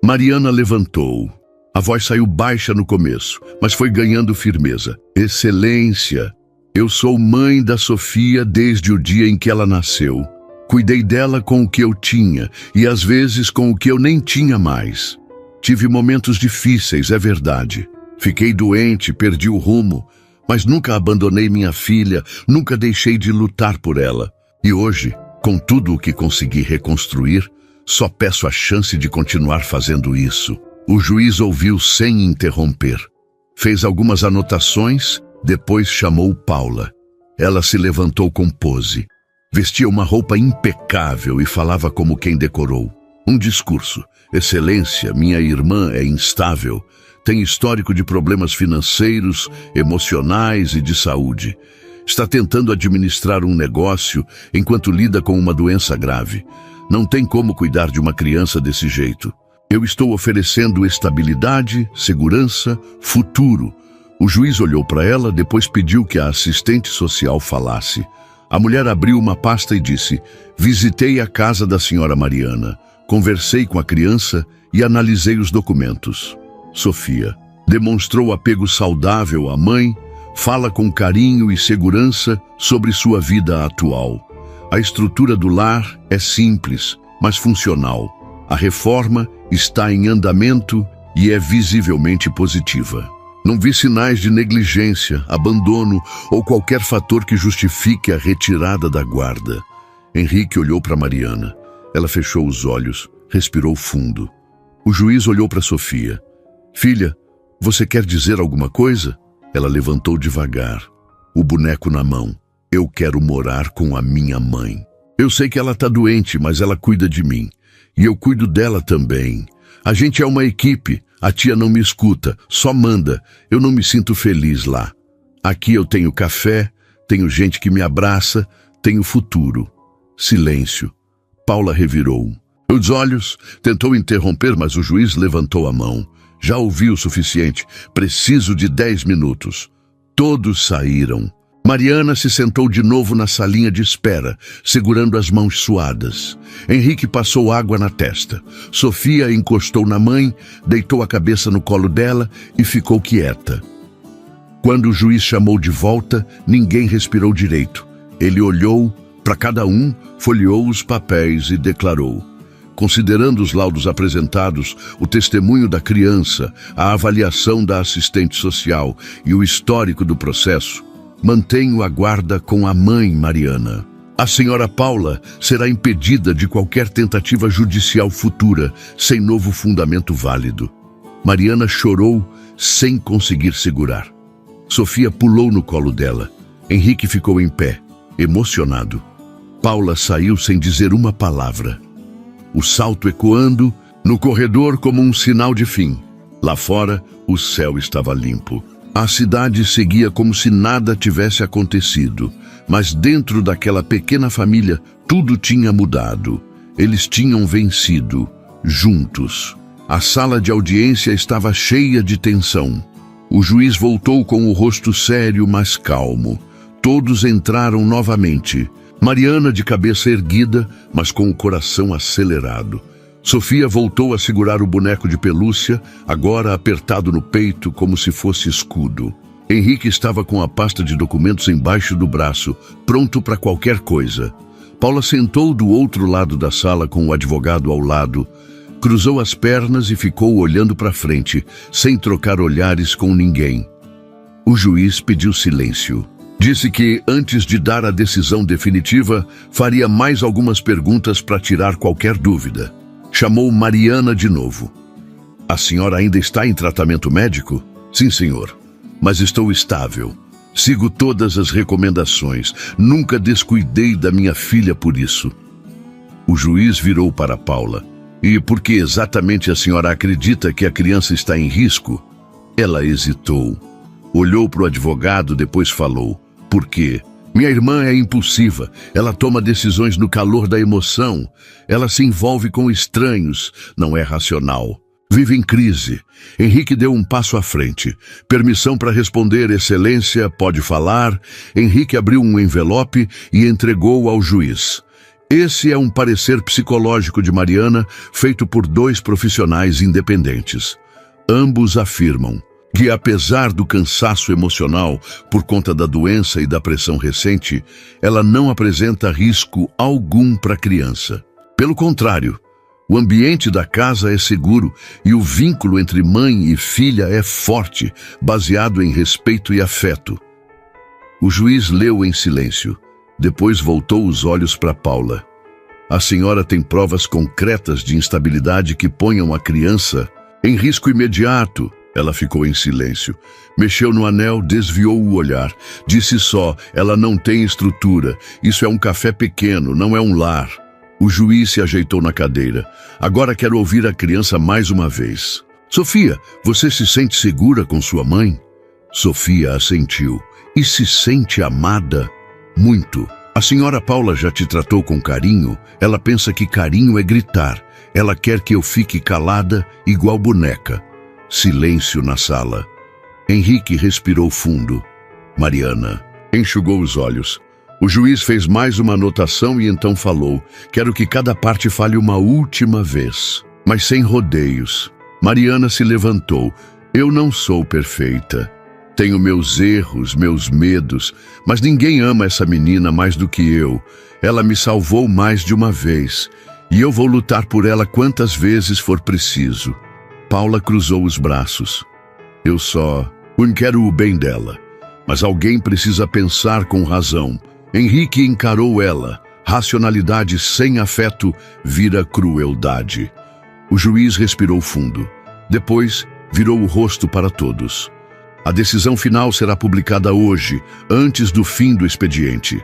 Mariana levantou. A voz saiu baixa no começo, mas foi ganhando firmeza. Excelência, eu sou mãe da Sofia desde o dia em que ela nasceu. Cuidei dela com o que eu tinha e às vezes com o que eu nem tinha mais. Tive momentos difíceis, é verdade. Fiquei doente, perdi o rumo, mas nunca abandonei minha filha, nunca deixei de lutar por ela. E hoje, com tudo o que consegui reconstruir, só peço a chance de continuar fazendo isso. O juiz ouviu sem interromper. Fez algumas anotações, depois chamou Paula. Ela se levantou com pose. Vestia uma roupa impecável e falava como quem decorou. Um discurso. Excelência, minha irmã é instável. Tem histórico de problemas financeiros, emocionais e de saúde. Está tentando administrar um negócio enquanto lida com uma doença grave. Não tem como cuidar de uma criança desse jeito. Eu estou oferecendo estabilidade, segurança, futuro. O juiz olhou para ela, depois pediu que a assistente social falasse. A mulher abriu uma pasta e disse: visitei a casa da senhora Mariana, conversei com a criança e analisei os documentos. Sofia demonstrou apego saudável à mãe, fala com carinho e segurança sobre sua vida atual. A estrutura do lar é simples, mas funcional. A reforma está em andamento e é visivelmente positiva. Não vi sinais de negligência, abandono ou qualquer fator que justifique a retirada da guarda. Henrique olhou para Mariana. Ela fechou os olhos, respirou fundo. O juiz olhou para Sofia. Filha, você quer dizer alguma coisa? Ela levantou devagar, o boneco na mão. Eu quero morar com a minha mãe. Eu sei que ela está doente, mas ela cuida de mim. E eu cuido dela também. A gente é uma equipe. A tia não me escuta, só manda. Eu não me sinto feliz lá. Aqui eu tenho café, tenho gente que me abraça, tenho futuro. Silêncio. Paula revirou os olhos, tentou interromper, mas o juiz levantou a mão. Já ouvi o suficiente. Preciso de 10 minutos. Todos saíram. Mariana se sentou de novo na salinha de espera, segurando as mãos suadas. Henrique passou água na testa. Sofia encostou na mãe, deitou a cabeça no colo dela e ficou quieta. Quando o juiz chamou de volta, ninguém respirou direito. Ele olhou para cada um, folheou os papéis e declarou: considerando os laudos apresentados, o testemunho da criança, a avaliação da assistente social e o histórico do processo, mantenho a guarda com a mãe Mariana. A senhora Paula será impedida de qualquer tentativa judicial futura, sem novo fundamento válido. Mariana chorou sem conseguir segurar. Sofia pulou no colo dela. Henrique ficou em pé, emocionado. Paula saiu sem dizer uma palavra. O salto ecoando no corredor como um sinal de fim. Lá fora, o céu estava limpo. A cidade seguia como se nada tivesse acontecido, mas dentro daquela pequena família tudo tinha mudado. Eles tinham vencido, juntos. A sala de audiência estava cheia de tensão. O juiz voltou com o rosto sério, mas calmo. Todos entraram novamente. Mariana de cabeça erguida, mas com o coração acelerado. Sofia voltou a segurar o boneco de pelúcia, agora apertado no peito como se fosse escudo. Henrique estava com a pasta de documentos embaixo do braço, pronto para qualquer coisa. Paula sentou do outro lado da sala com o advogado ao lado, cruzou as pernas e ficou olhando para frente, sem trocar olhares com ninguém. O juiz pediu silêncio. Disse que, antes de dar a decisão definitiva, faria mais algumas perguntas para tirar qualquer dúvida. Chamou Mariana de novo. A senhora ainda está em tratamento médico? Sim, senhor. Mas estou estável. Sigo todas as recomendações. Nunca descuidei da minha filha por isso. O juiz virou para Paula. E por que exatamente a senhora acredita que a criança está em risco? Ela hesitou. Olhou para o advogado, depois falou. Por quê? Minha irmã é impulsiva. Ela toma decisões no calor da emoção. Ela se envolve com estranhos. Não é racional. Vive em crise. Henrique deu um passo à frente. Permissão para responder, excelência, pode falar. Henrique abriu um envelope e entregou ao juiz. Esse é um parecer psicológico de Mariana, feito por 2 profissionais independentes. Ambos afirmam que, apesar do cansaço emocional por conta da doença e da pressão recente, ela não apresenta risco algum para a criança. Pelo contrário, o ambiente da casa é seguro e o vínculo entre mãe e filha é forte, baseado em respeito e afeto. O juiz leu em silêncio. Depois voltou os olhos para Paula. A senhora tem provas concretas de instabilidade que ponham a criança em risco imediato. Ela ficou em silêncio. Mexeu no anel, desviou o olhar. Disse só, ela não tem estrutura. Isso é um café pequeno, não é um lar. O juiz se ajeitou na cadeira. Agora quero ouvir a criança mais uma vez. Sofia, você se sente segura com sua mãe? Sofia assentiu. E se sente amada? Muito. A senhora Paula já te tratou com carinho? Ela pensa que carinho é gritar. Ela quer que eu fique calada, igual boneca. Silêncio na sala. Henrique respirou fundo. Mariana enxugou os olhos. O juiz fez mais uma anotação e então falou: quero que cada parte fale uma última vez, mas sem rodeios. Mariana se levantou. Eu não sou perfeita. Tenho meus erros, meus medos, mas ninguém ama essa menina mais do que eu. Ela me salvou mais de uma vez, e eu vou lutar por ela quantas vezes for preciso. Paula cruzou os braços. Eu quero o bem dela, mas alguém precisa pensar com razão. Henrique encarou ela. Racionalidade sem afeto vira crueldade. O juiz respirou fundo. Depois, virou o rosto para todos. A decisão final será publicada hoje, antes do fim do expediente.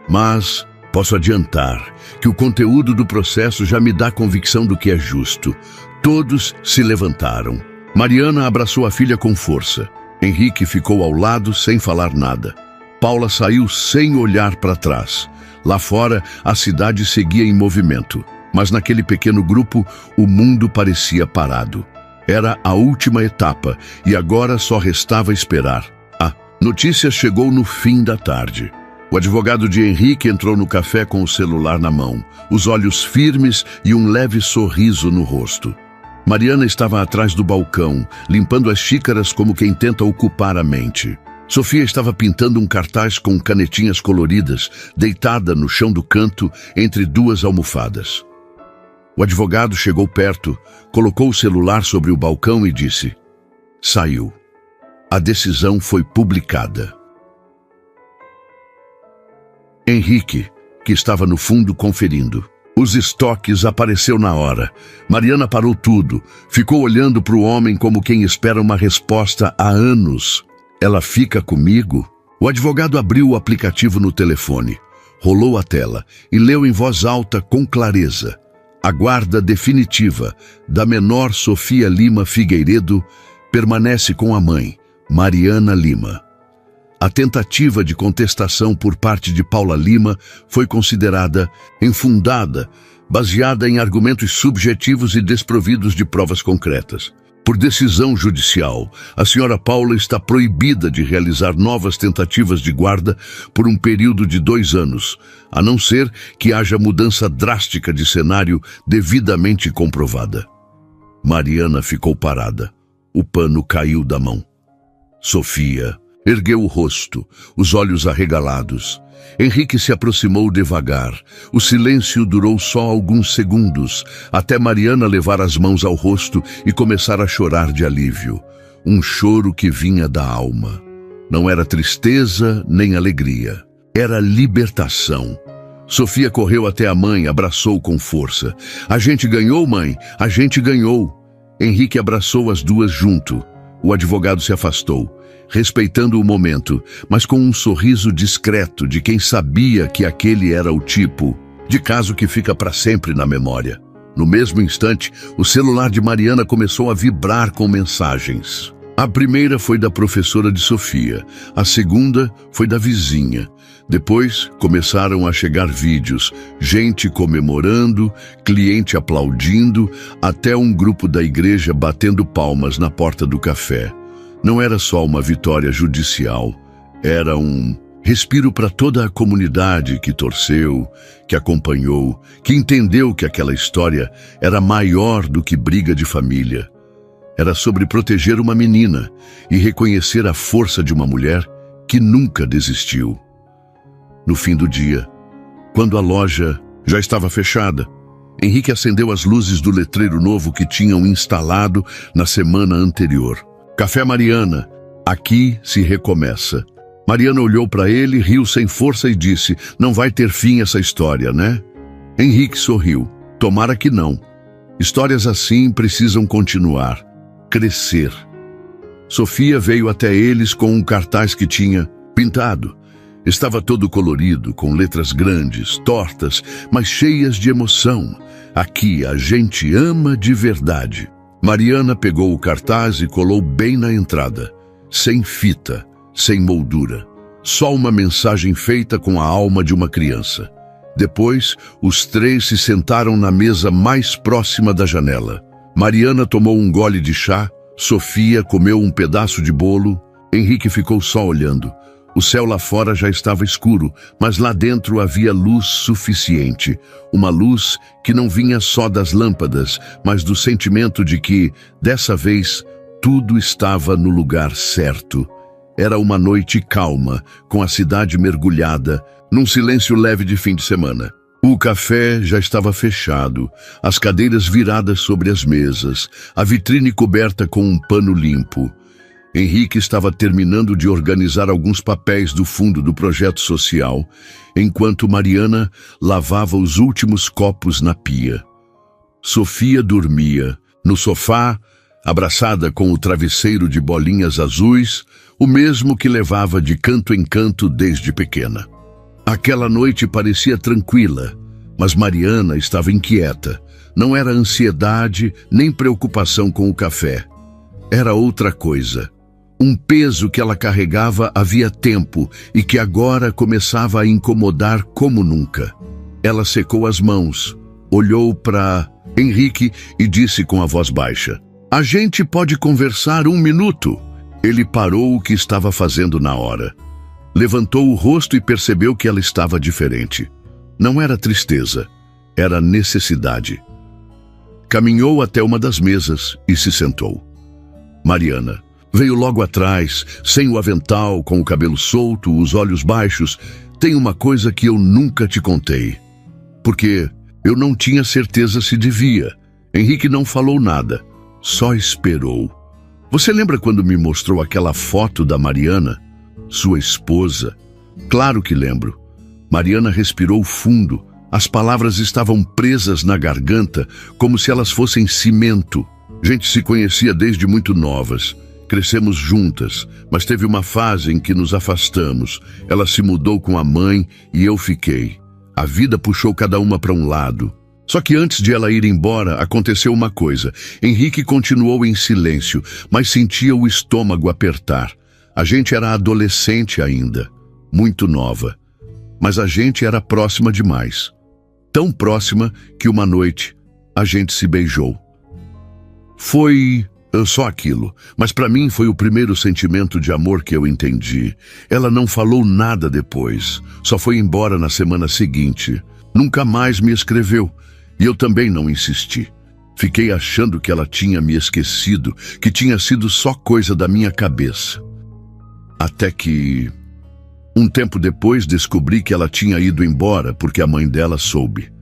Mas posso adiantar que o conteúdo do processo já me dá convicção do que é justo. Todos se levantaram. Mariana abraçou a filha com força. Henrique ficou ao lado sem falar nada. Paula saiu sem olhar para trás. Lá fora, a cidade seguia em movimento. Mas naquele pequeno grupo, o mundo parecia parado. Era a última etapa e agora só restava esperar. A notícia chegou no fim da tarde. O advogado de Henrique entrou no café com o celular na mão, os olhos firmes e um leve sorriso no rosto. Mariana estava atrás do balcão, limpando as xícaras como quem tenta ocupar a mente. Sofia estava pintando um cartaz com canetinhas coloridas, deitada no chão do canto, entre 2 almofadas. O advogado chegou perto, colocou o celular sobre o balcão e disse: saiu. A decisão foi publicada. Henrique, que estava no fundo conferindo. Os estoques apareceu na hora. Mariana parou tudo. Ficou olhando para o homem como quem espera uma resposta há anos. Ela fica comigo? O advogado abriu o aplicativo no telefone. Rolou a tela e leu em voz alta com clareza. A guarda definitiva da menor Sofia Lima Figueiredo permanece com a mãe, Mariana Lima. A tentativa de contestação por parte de Paula Lima foi considerada infundada, baseada em argumentos subjetivos e desprovidos de provas concretas. Por decisão judicial, a senhora Paula está proibida de realizar novas tentativas de guarda por um período de 2 anos, a não ser que haja mudança drástica de cenário devidamente comprovada. Mariana ficou parada. O pano caiu da mão. Sofia ergueu o rosto, os olhos arregalados. Henrique se aproximou devagar. O silêncio durou só alguns segundos, até Mariana levar as mãos ao rosto e começar a chorar de alívio. Um choro que vinha da alma. Não era tristeza nem alegria. Era libertação. Sofia correu até a mãe, abraçou com força. "A gente ganhou, mãe! A gente ganhou!" Henrique abraçou as duas junto. O advogado se afastou, respeitando o momento, mas com um sorriso discreto de quem sabia que aquele era o tipo de caso que fica para sempre na memória. No mesmo instante, o celular de Mariana começou a vibrar com mensagens. A primeira foi da professora de Sofia, a segunda foi da vizinha. Depois começaram a chegar vídeos, gente comemorando, cliente aplaudindo, até um grupo da igreja batendo palmas na porta do café. Não era só uma vitória judicial, era um respiro para toda a comunidade que torceu, que acompanhou, que entendeu que aquela história era maior do que briga de família. Era sobre proteger uma menina e reconhecer a força de uma mulher que nunca desistiu. No fim do dia, quando a loja já estava fechada, Henrique acendeu as luzes do letreiro novo que tinham instalado na semana anterior. "Café Mariana, aqui se recomeça." Mariana olhou para ele, riu sem força e disse: "Não vai ter fim essa história, né?" Henrique sorriu. "Tomara que não. Histórias assim precisam continuar, crescer." Sofia veio até eles com um cartaz que tinha pintado. Estava todo colorido, com letras grandes, tortas, mas cheias de emoção. "Aqui a gente ama de verdade." Mariana pegou o cartaz e colou bem na entrada. Sem fita, sem moldura. Só uma mensagem feita com a alma de uma criança. Depois, os 3 se sentaram na mesa mais próxima da janela. Mariana tomou um gole de chá, Sofia comeu um pedaço de bolo, Henrique ficou só olhando. O céu lá fora já estava escuro, mas lá dentro havia luz suficiente. Uma luz que não vinha só das lâmpadas, mas do sentimento de que, dessa vez, tudo estava no lugar certo. Era uma noite calma, com a cidade mergulhada, num silêncio leve de fim de semana. O café já estava fechado, as cadeiras viradas sobre as mesas, a vitrine coberta com um pano limpo. Henrique estava terminando de organizar alguns papéis do fundo do projeto social, enquanto Mariana lavava os últimos copos na pia. Sofia dormia, no sofá, abraçada com o travesseiro de bolinhas azuis, o mesmo que levava de canto em canto desde pequena. Aquela noite parecia tranquila, mas Mariana estava inquieta. Não era ansiedade nem preocupação com o café. Era outra coisa. Um peso que ela carregava havia tempo e que agora começava a incomodar como nunca. Ela secou as mãos, olhou para Henrique e disse com a voz baixa: "A gente pode conversar 1 minuto?" Ele parou o que estava fazendo na hora. Levantou o rosto e percebeu que ela estava diferente. Não era tristeza, era necessidade. Caminhou até uma das mesas e se sentou. Mariana veio logo atrás, sem o avental, com o cabelo solto, os olhos baixos. "Tem uma coisa que eu nunca te contei. Porque eu não tinha certeza se devia." Henrique não falou nada, só esperou. "Você lembra quando me mostrou aquela foto da Mariana, sua esposa?" "Claro que lembro." Mariana respirou fundo. As palavras estavam presas na garganta, como se elas fossem cimento. "A gente se conhecia desde muito novas. Crescemos juntas, mas teve uma fase em que nos afastamos. Ela se mudou com a mãe e eu fiquei. A vida puxou cada uma para um lado." Só que antes de ela ir embora, aconteceu uma coisa. Henrique continuou em silêncio, mas sentia o estômago apertar. A gente era adolescente ainda, muito nova. Mas a gente era próxima demais. Tão próxima que uma noite a gente se beijou. Foi só aquilo, mas para mim foi o primeiro sentimento de amor que eu entendi. Ela não falou nada depois, só foi embora na semana seguinte. Nunca mais me escreveu. E eu também não insisti. Fiquei achando que ela tinha me esquecido, que tinha sido só coisa da minha cabeça. Até que, um tempo depois, descobri que ela tinha ido embora porque a mãe dela soube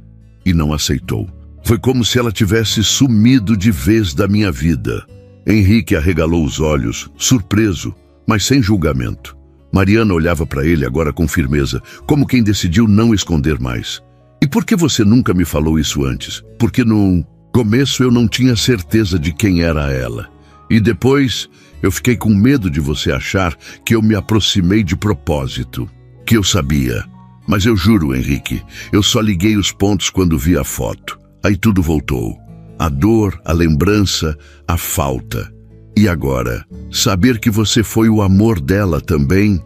e não aceitou. Foi como se ela tivesse sumido de vez da minha vida. Henrique arregalou os olhos, surpreso, mas sem julgamento. Mariana olhava para ele agora com firmeza, como quem decidiu não esconder mais. E por que você nunca me falou isso antes? Porque no começo eu não tinha certeza de quem era ela. E depois eu fiquei com medo de você achar que eu me aproximei de propósito. Que eu sabia. Mas eu juro, Henrique, eu só liguei os pontos quando vi a foto. Aí tudo voltou. A dor, a lembrança, a falta. E agora, saber que você foi o amor dela também?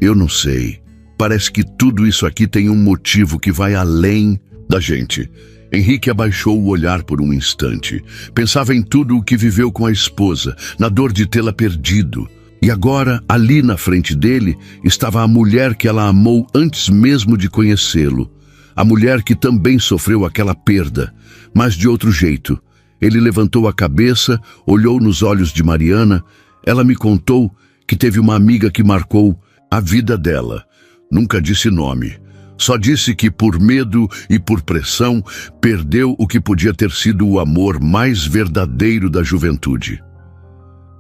Eu não sei. Parece que tudo isso aqui tem um motivo que vai além da gente. Henrique abaixou o olhar por um instante. Pensava em tudo o que viveu com a esposa, na dor de tê-la perdido. E agora, ali na frente dele, estava a mulher que ela amou antes mesmo de conhecê-lo. A mulher que também sofreu aquela perda, mas de outro jeito. Ele levantou a cabeça, olhou nos olhos de Mariana. Ela me contou que teve uma amiga que marcou a vida dela. Nunca disse nome. Só disse que por medo e por pressão perdeu o que podia ter sido o amor mais verdadeiro da juventude.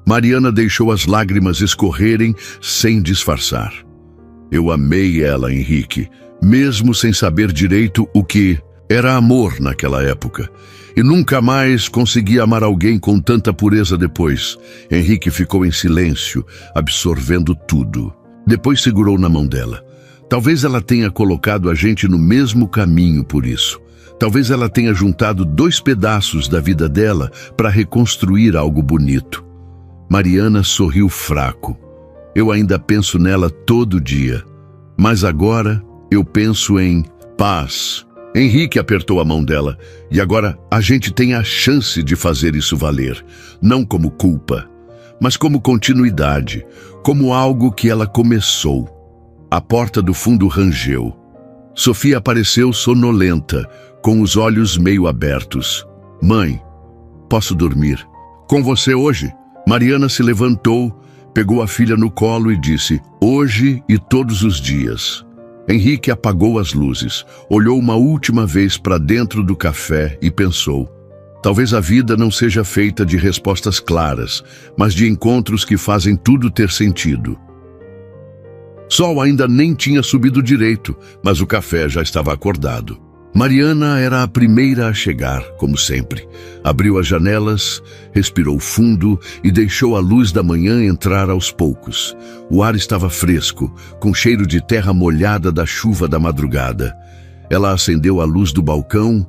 Mariana deixou as lágrimas escorrerem sem disfarçar. Eu amei ela, Henrique, mesmo sem saber direito o que era amor naquela época. E nunca mais consegui amar alguém com tanta pureza depois. Henrique ficou em silêncio, absorvendo tudo. Depois segurou na mão dela. Talvez ela tenha colocado a gente no mesmo caminho por isso. Talvez ela tenha juntado 2 pedaços da vida dela para reconstruir algo bonito. Mariana sorriu fraco. Eu ainda penso nela todo dia. Mas agora eu penso em paz. Henrique apertou a mão dela. E agora a gente tem a chance de fazer isso valer. Não como culpa, mas como continuidade. Como algo que ela começou. A porta do fundo rangeu. Sofia apareceu sonolenta, com os olhos meio abertos. Mãe, posso dormir? Com você hoje? Mariana se levantou, pegou a filha no colo e disse, hoje e todos os dias. Henrique apagou as luzes, olhou uma última vez para dentro do café e pensou, talvez a vida não seja feita de respostas claras, mas de encontros que fazem tudo ter sentido. Sol ainda nem tinha subido direito, mas o café já estava acordado. Mariana era a primeira a chegar, como sempre. Abriu as janelas, respirou fundo e deixou a luz da manhã entrar aos poucos. O ar estava fresco, com cheiro de terra molhada da chuva da madrugada. Ela acendeu a luz do balcão,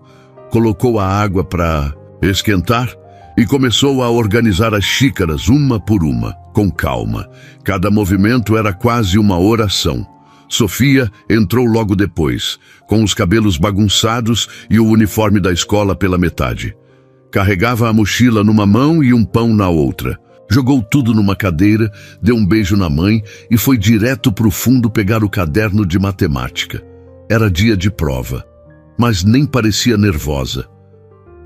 colocou a água para esquentar e começou a organizar as xícaras uma por uma, com calma. Cada movimento era quase uma oração. Sofia entrou logo depois, com os cabelos bagunçados e o uniforme da escola pela metade. Carregava a mochila numa mão e um pão na outra. Jogou tudo numa cadeira, deu um beijo na mãe e foi direto para o fundo pegar o caderno de matemática. Era dia de prova, mas nem parecia nervosa.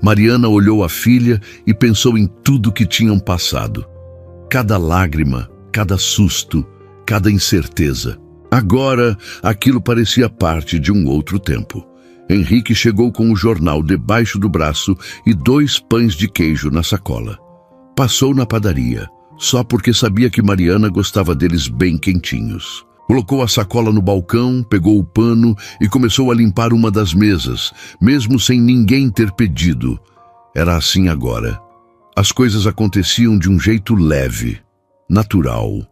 Mariana olhou a filha e pensou em tudo que tinham passado. Cada lágrima, cada susto, cada incerteza. Agora, aquilo parecia parte de um outro tempo. Henrique chegou com o jornal debaixo do braço e 2 pães de queijo na sacola. Passou na padaria, só porque sabia que Mariana gostava deles bem quentinhos. Colocou a sacola no balcão, pegou o pano e começou a limpar uma das mesas, mesmo sem ninguém ter pedido. Era assim agora. As coisas aconteciam de um jeito leve, natural,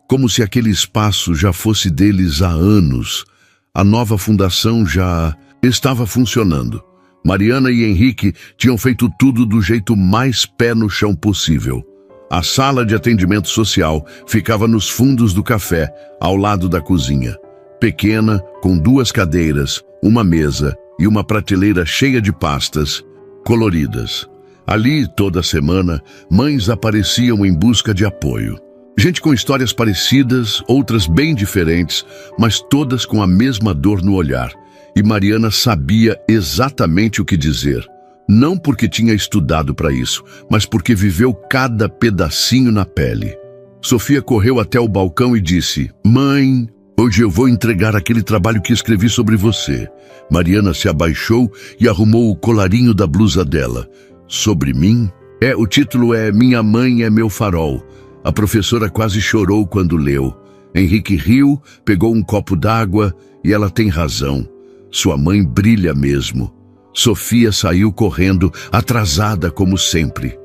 como se aquele espaço já fosse deles há anos. A nova fundação já estava funcionando. Mariana e Henrique tinham feito tudo do jeito mais pé no chão possível. A sala de atendimento social ficava nos fundos do café, ao lado da cozinha. Pequena, com 2 cadeiras, uma mesa e uma prateleira cheia de pastas coloridas. Ali, toda semana, mães apareciam em busca de apoio. Gente com histórias parecidas, outras bem diferentes, mas todas com a mesma dor no olhar. E Mariana sabia exatamente o que dizer. Não porque tinha estudado para isso, mas porque viveu cada pedacinho na pele. Sofia correu até o balcão e disse: "Mãe, hoje eu vou entregar aquele trabalho que escrevi sobre você." Mariana se abaixou e arrumou o colarinho da blusa dela. "Sobre mim?" O título é "Minha Mãe é Meu Farol." A professora quase chorou quando leu. Henrique riu, pegou um copo d'água e ela tem razão. Sua mãe brilha mesmo. Sofia saiu correndo, atrasada como sempre.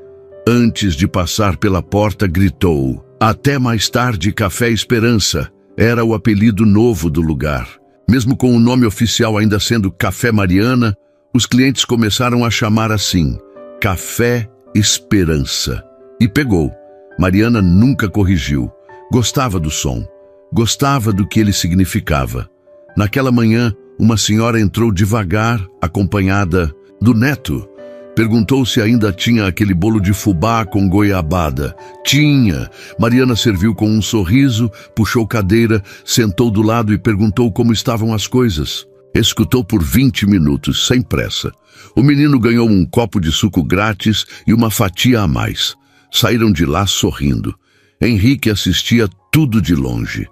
Antes de passar pela porta, gritou: "Até mais tarde, Café Esperança." Era o apelido novo do lugar. Mesmo com o nome oficial ainda sendo Café Mariana, os clientes começaram a chamar assim: Café Esperança. E pegou. Mariana nunca corrigiu. Gostava do som. Gostava do que ele significava. Naquela manhã, uma senhora entrou devagar, acompanhada do neto. Perguntou se ainda tinha aquele bolo de fubá com goiabada. Tinha. Mariana serviu com um sorriso, puxou cadeira, sentou do lado e perguntou como estavam as coisas. Escutou por 20 minutos, sem pressa. O menino ganhou um copo de suco grátis e uma fatia a mais. Saíram de lá sorrindo. Henrique assistia tudo de longe.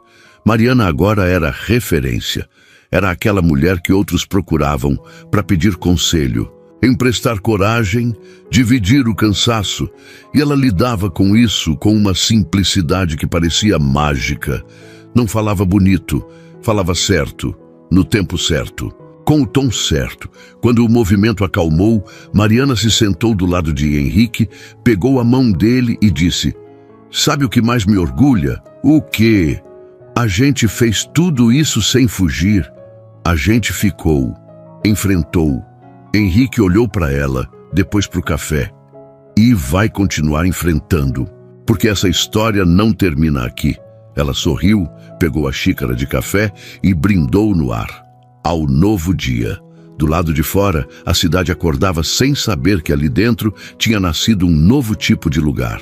Mariana agora era referência. Era aquela mulher que outros procuravam para pedir conselho, emprestar coragem, dividir o cansaço. E ela lidava com isso com uma simplicidade que parecia mágica. Não falava bonito, falava certo, no tempo certo, com o tom certo. Quando o movimento acalmou, Mariana se sentou do lado de Henrique, pegou a mão dele e disse: "Sabe o que mais me orgulha?" "O quê?" "A gente fez tudo isso sem fugir. A gente ficou, enfrentou." Henrique olhou para ela, depois para o café. "E vai continuar enfrentando, porque essa história não termina aqui." Ela sorriu, pegou a xícara de café e brindou no ar. Ao novo dia. Do lado de fora, a cidade acordava sem saber que ali dentro tinha nascido um novo tipo de lugar.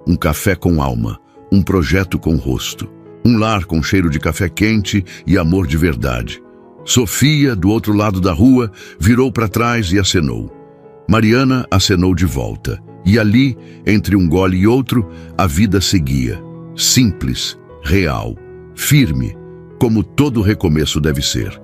Um café com alma, um projeto com rosto. Um lar com cheiro de café quente e amor de verdade. Sofia, do outro lado da rua, virou para trás e acenou. Mariana acenou de volta. E ali, entre um gole e outro, a vida seguia. Simples, real, firme, como todo recomeço deve ser.